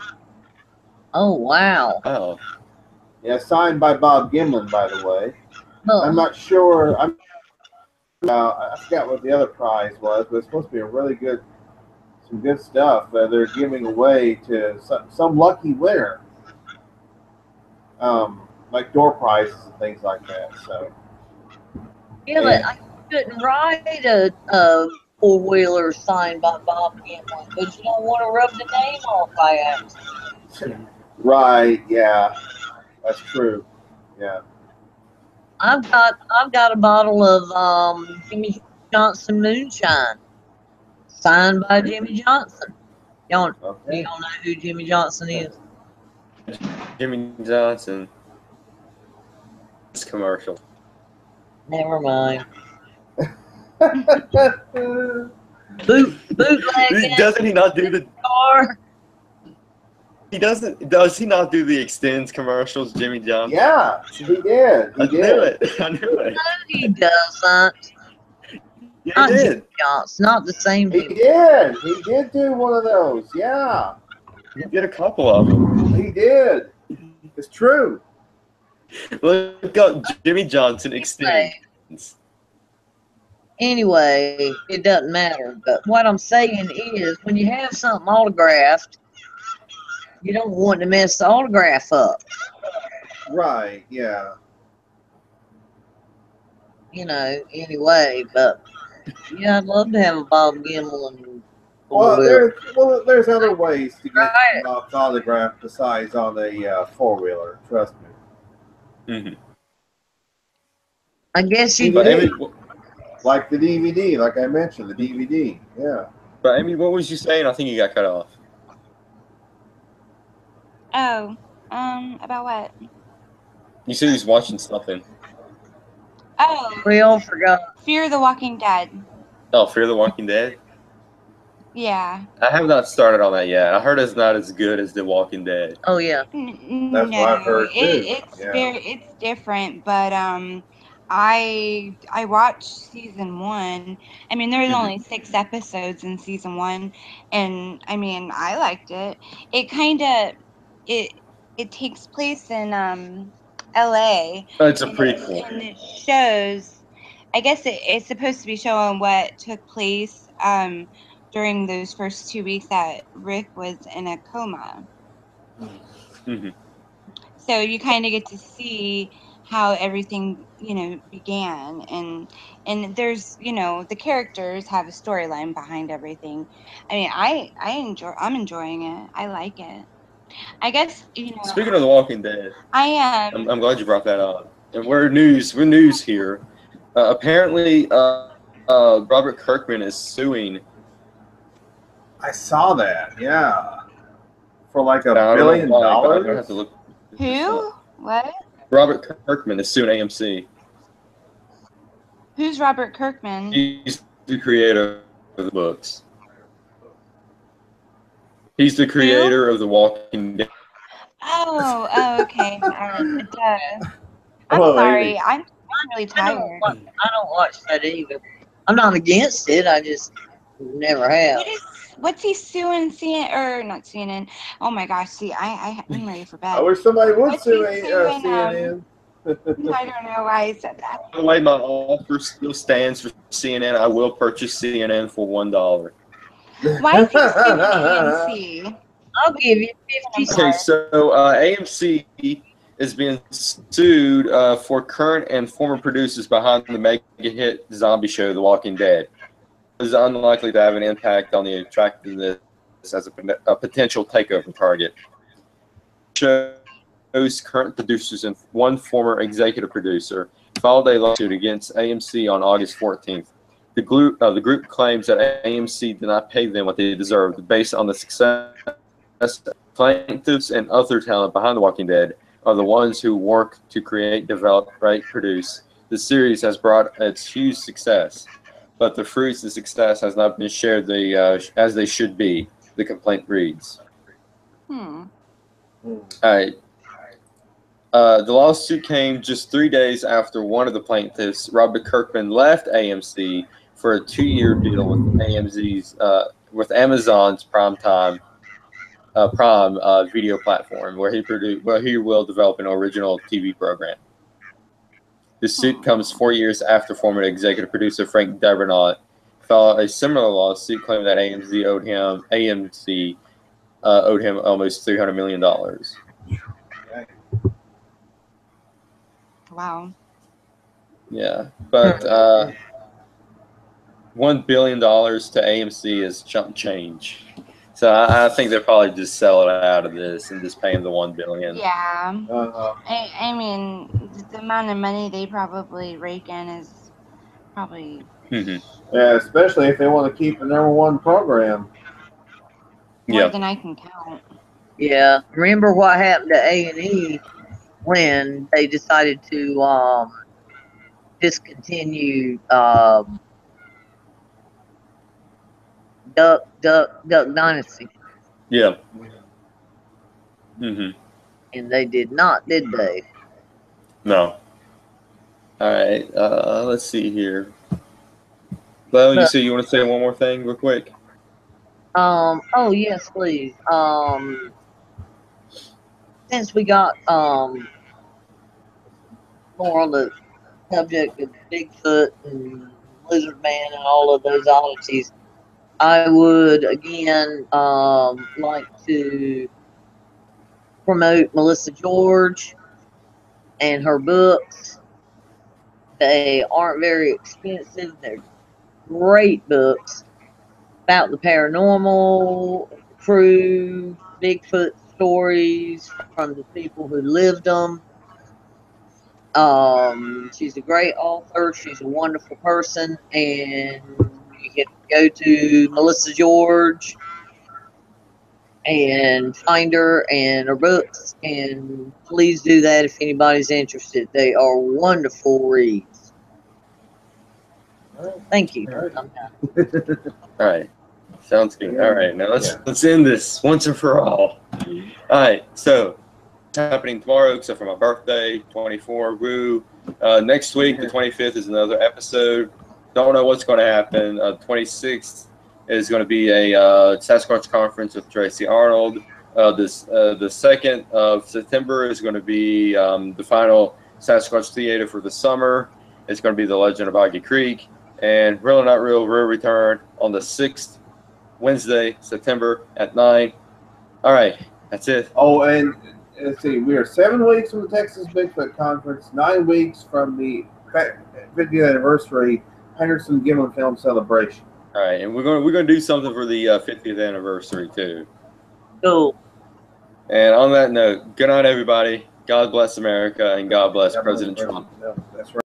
Oh, wow. Oh. Yeah, signed by Bob Gimlin, by the way. Oh. I'm not sure. I forgot what the other prize was, but it's supposed to be some good stuff that they're giving away to some lucky winner. Like door prizes and things like that. So. Yeah, but I couldn't ride a four-wheeler signed by Bob Gimlin, but you don't want to rub the name off by accident. Right, yeah. That's true. Yeah. I've got a bottle of Jimmy Johnson moonshine, signed by Jimmy Johnson. Y'all know who Jimmy Johnson is? Jimmy Johnson. It's commercial. Never mind. Bootleg. Doesn't he not do the car? Does he not do the Extends commercials, Jimmy Johnson? Yeah, he did. I knew it. No, he doesn't. Yeah, he did. Jimmy Johnson, not the same. He did. He did do one of those. Yeah. He did a couple of them. He did. It's true. Look up Jimmy Johnson Extends. Anyway, it doesn't matter. But what I'm saying is, when you have something autographed, you don't want to mess the autograph up. Right, yeah. you know, anyway. But yeah, I'd love to have a Bob Gemmell and Well, four-wheel. there's other ways to get Right. Bob's autograph besides on a four-wheeler. Trust me. Mm-hmm. I guess you But do. Amy, Like the DVD, like I mentioned, the DVD. Yeah. but Amy, what was you saying? I think you got cut off. Oh, about what? You said he was watching something. Oh, We all forgot. Fear the Walking Dead. Oh, Fear the Walking Dead? Yeah. I have not started on that yet. I heard it's not as good as The Walking Dead. Oh yeah. That's what I've heard, too. It's Yeah. it's different, but I watched season 1. I mean, there was only 6 episodes in season 1, and I mean, I liked it. It kind of it takes place in LA, Oh, it's a and prequel. it shows, I guess it's supposed to be showing what took place during those first 2 weeks that Rick was in a coma. Mm-hmm. So you kind of get to see how everything, began, and there's, the characters have a storyline behind everything. I mean, I'm enjoying it. I like it. I guess, Speaking of The Walking Dead, I am. I'm glad you brought that up. And we're news here. Apparently, Robert Kirkman is suing. I saw that. Yeah. For like $1 Now, I don't know billion. why, but I'm gonna have to look this Who? up. What? Robert Kirkman is suing AMC. Who's Robert Kirkman? He's the creator of the books. He's the creator of The Walking Dead. Oh, okay. Duh. I'm Well, sorry. Amy. I'm really tired. I don't watch that either. I'm not against it. I just never have. What's he suing CNN or not CNN? Oh my gosh! See, I'm ready for bed. I wish somebody would What's he sue suing, CNN. I don't know why I said that. By the way, my offer still stands for CNN. I will purchase CNN for $1. Why is he suing AMC? I'll give you 50 Okay, cents. so AMC is being sued for current and former producers behind the mega hit zombie show The Walking Dead. It is unlikely to have an impact on the attractiveness as a potential takeover target. Show's current producers and one former executive producer filed a lawsuit against AMC on August 14th. The group claims that AMC did not pay them what they deserved based on the success. Plaintiffs and other talent behind The Walking Dead are the ones who work to create, develop, write, produce. The series has brought its huge success, but the fruits of success has not been shared as they should be, the complaint reads. All right. The lawsuit came just 3 days after one of the plaintiffs, Robert Kirkman, left AMC for a 2-year deal with Amazon's Prime video platform, where he will develop an original TV program. The suit comes 4 years after former executive producer Frank Darabont filed a similar lawsuit claiming that AMC owed him almost $300 million. Wow. Yeah, but $1 billion to AMC is chump change. So I think they'll probably just sell it out of this and just pay him the $1 billion. Yeah. Uh-huh. I mean, the amount of money they probably rake in is probably. Yeah, especially if they want to keep the #1 program. More than I can count. Yeah. Remember what happened to A&E when they decided to discontinue Duck Dynasty? Yeah. And they did not, did they? No. All right. Let's see here. Well, you say you want to say one more thing real quick? Oh yes, please. Since we got more on the subject of Bigfoot and Lizard Man and all of those oddities, I would again like to promote Melissa George and her books. They aren't very expensive. They're great books about the paranormal, true Bigfoot stories from the people who lived them. She's a great author. She's a wonderful person, and you can go to Melissa George and find her and her books, and please do that if anybody's interested. They are wonderful reads. Thank you. All right. Sounds good. All right, now let's end this once and for all. All right, so happening tomorrow, except for my birthday, 24. Woo! Next week, the 25th, is another episode. Don't know what's going to happen. 26th is going to be a Sasquatch conference with Tracy Arnold. The 2nd of September is going to be the final Sasquatch Theater for the summer. It's going to be The Legend of Aggie Creek, and Real or Not Real will return on the 6th. Wednesday, September at 9. All right, that's it. Oh, and let's see, we are 7 weeks from the Texas Bigfoot Conference, 9 weeks from the 50th anniversary Henderson Gimlin Film Celebration. All right, and we're gonna do something for the 50th anniversary too. Cool. And on that note, good night, everybody. God bless America, and God bless President Trump. That's right.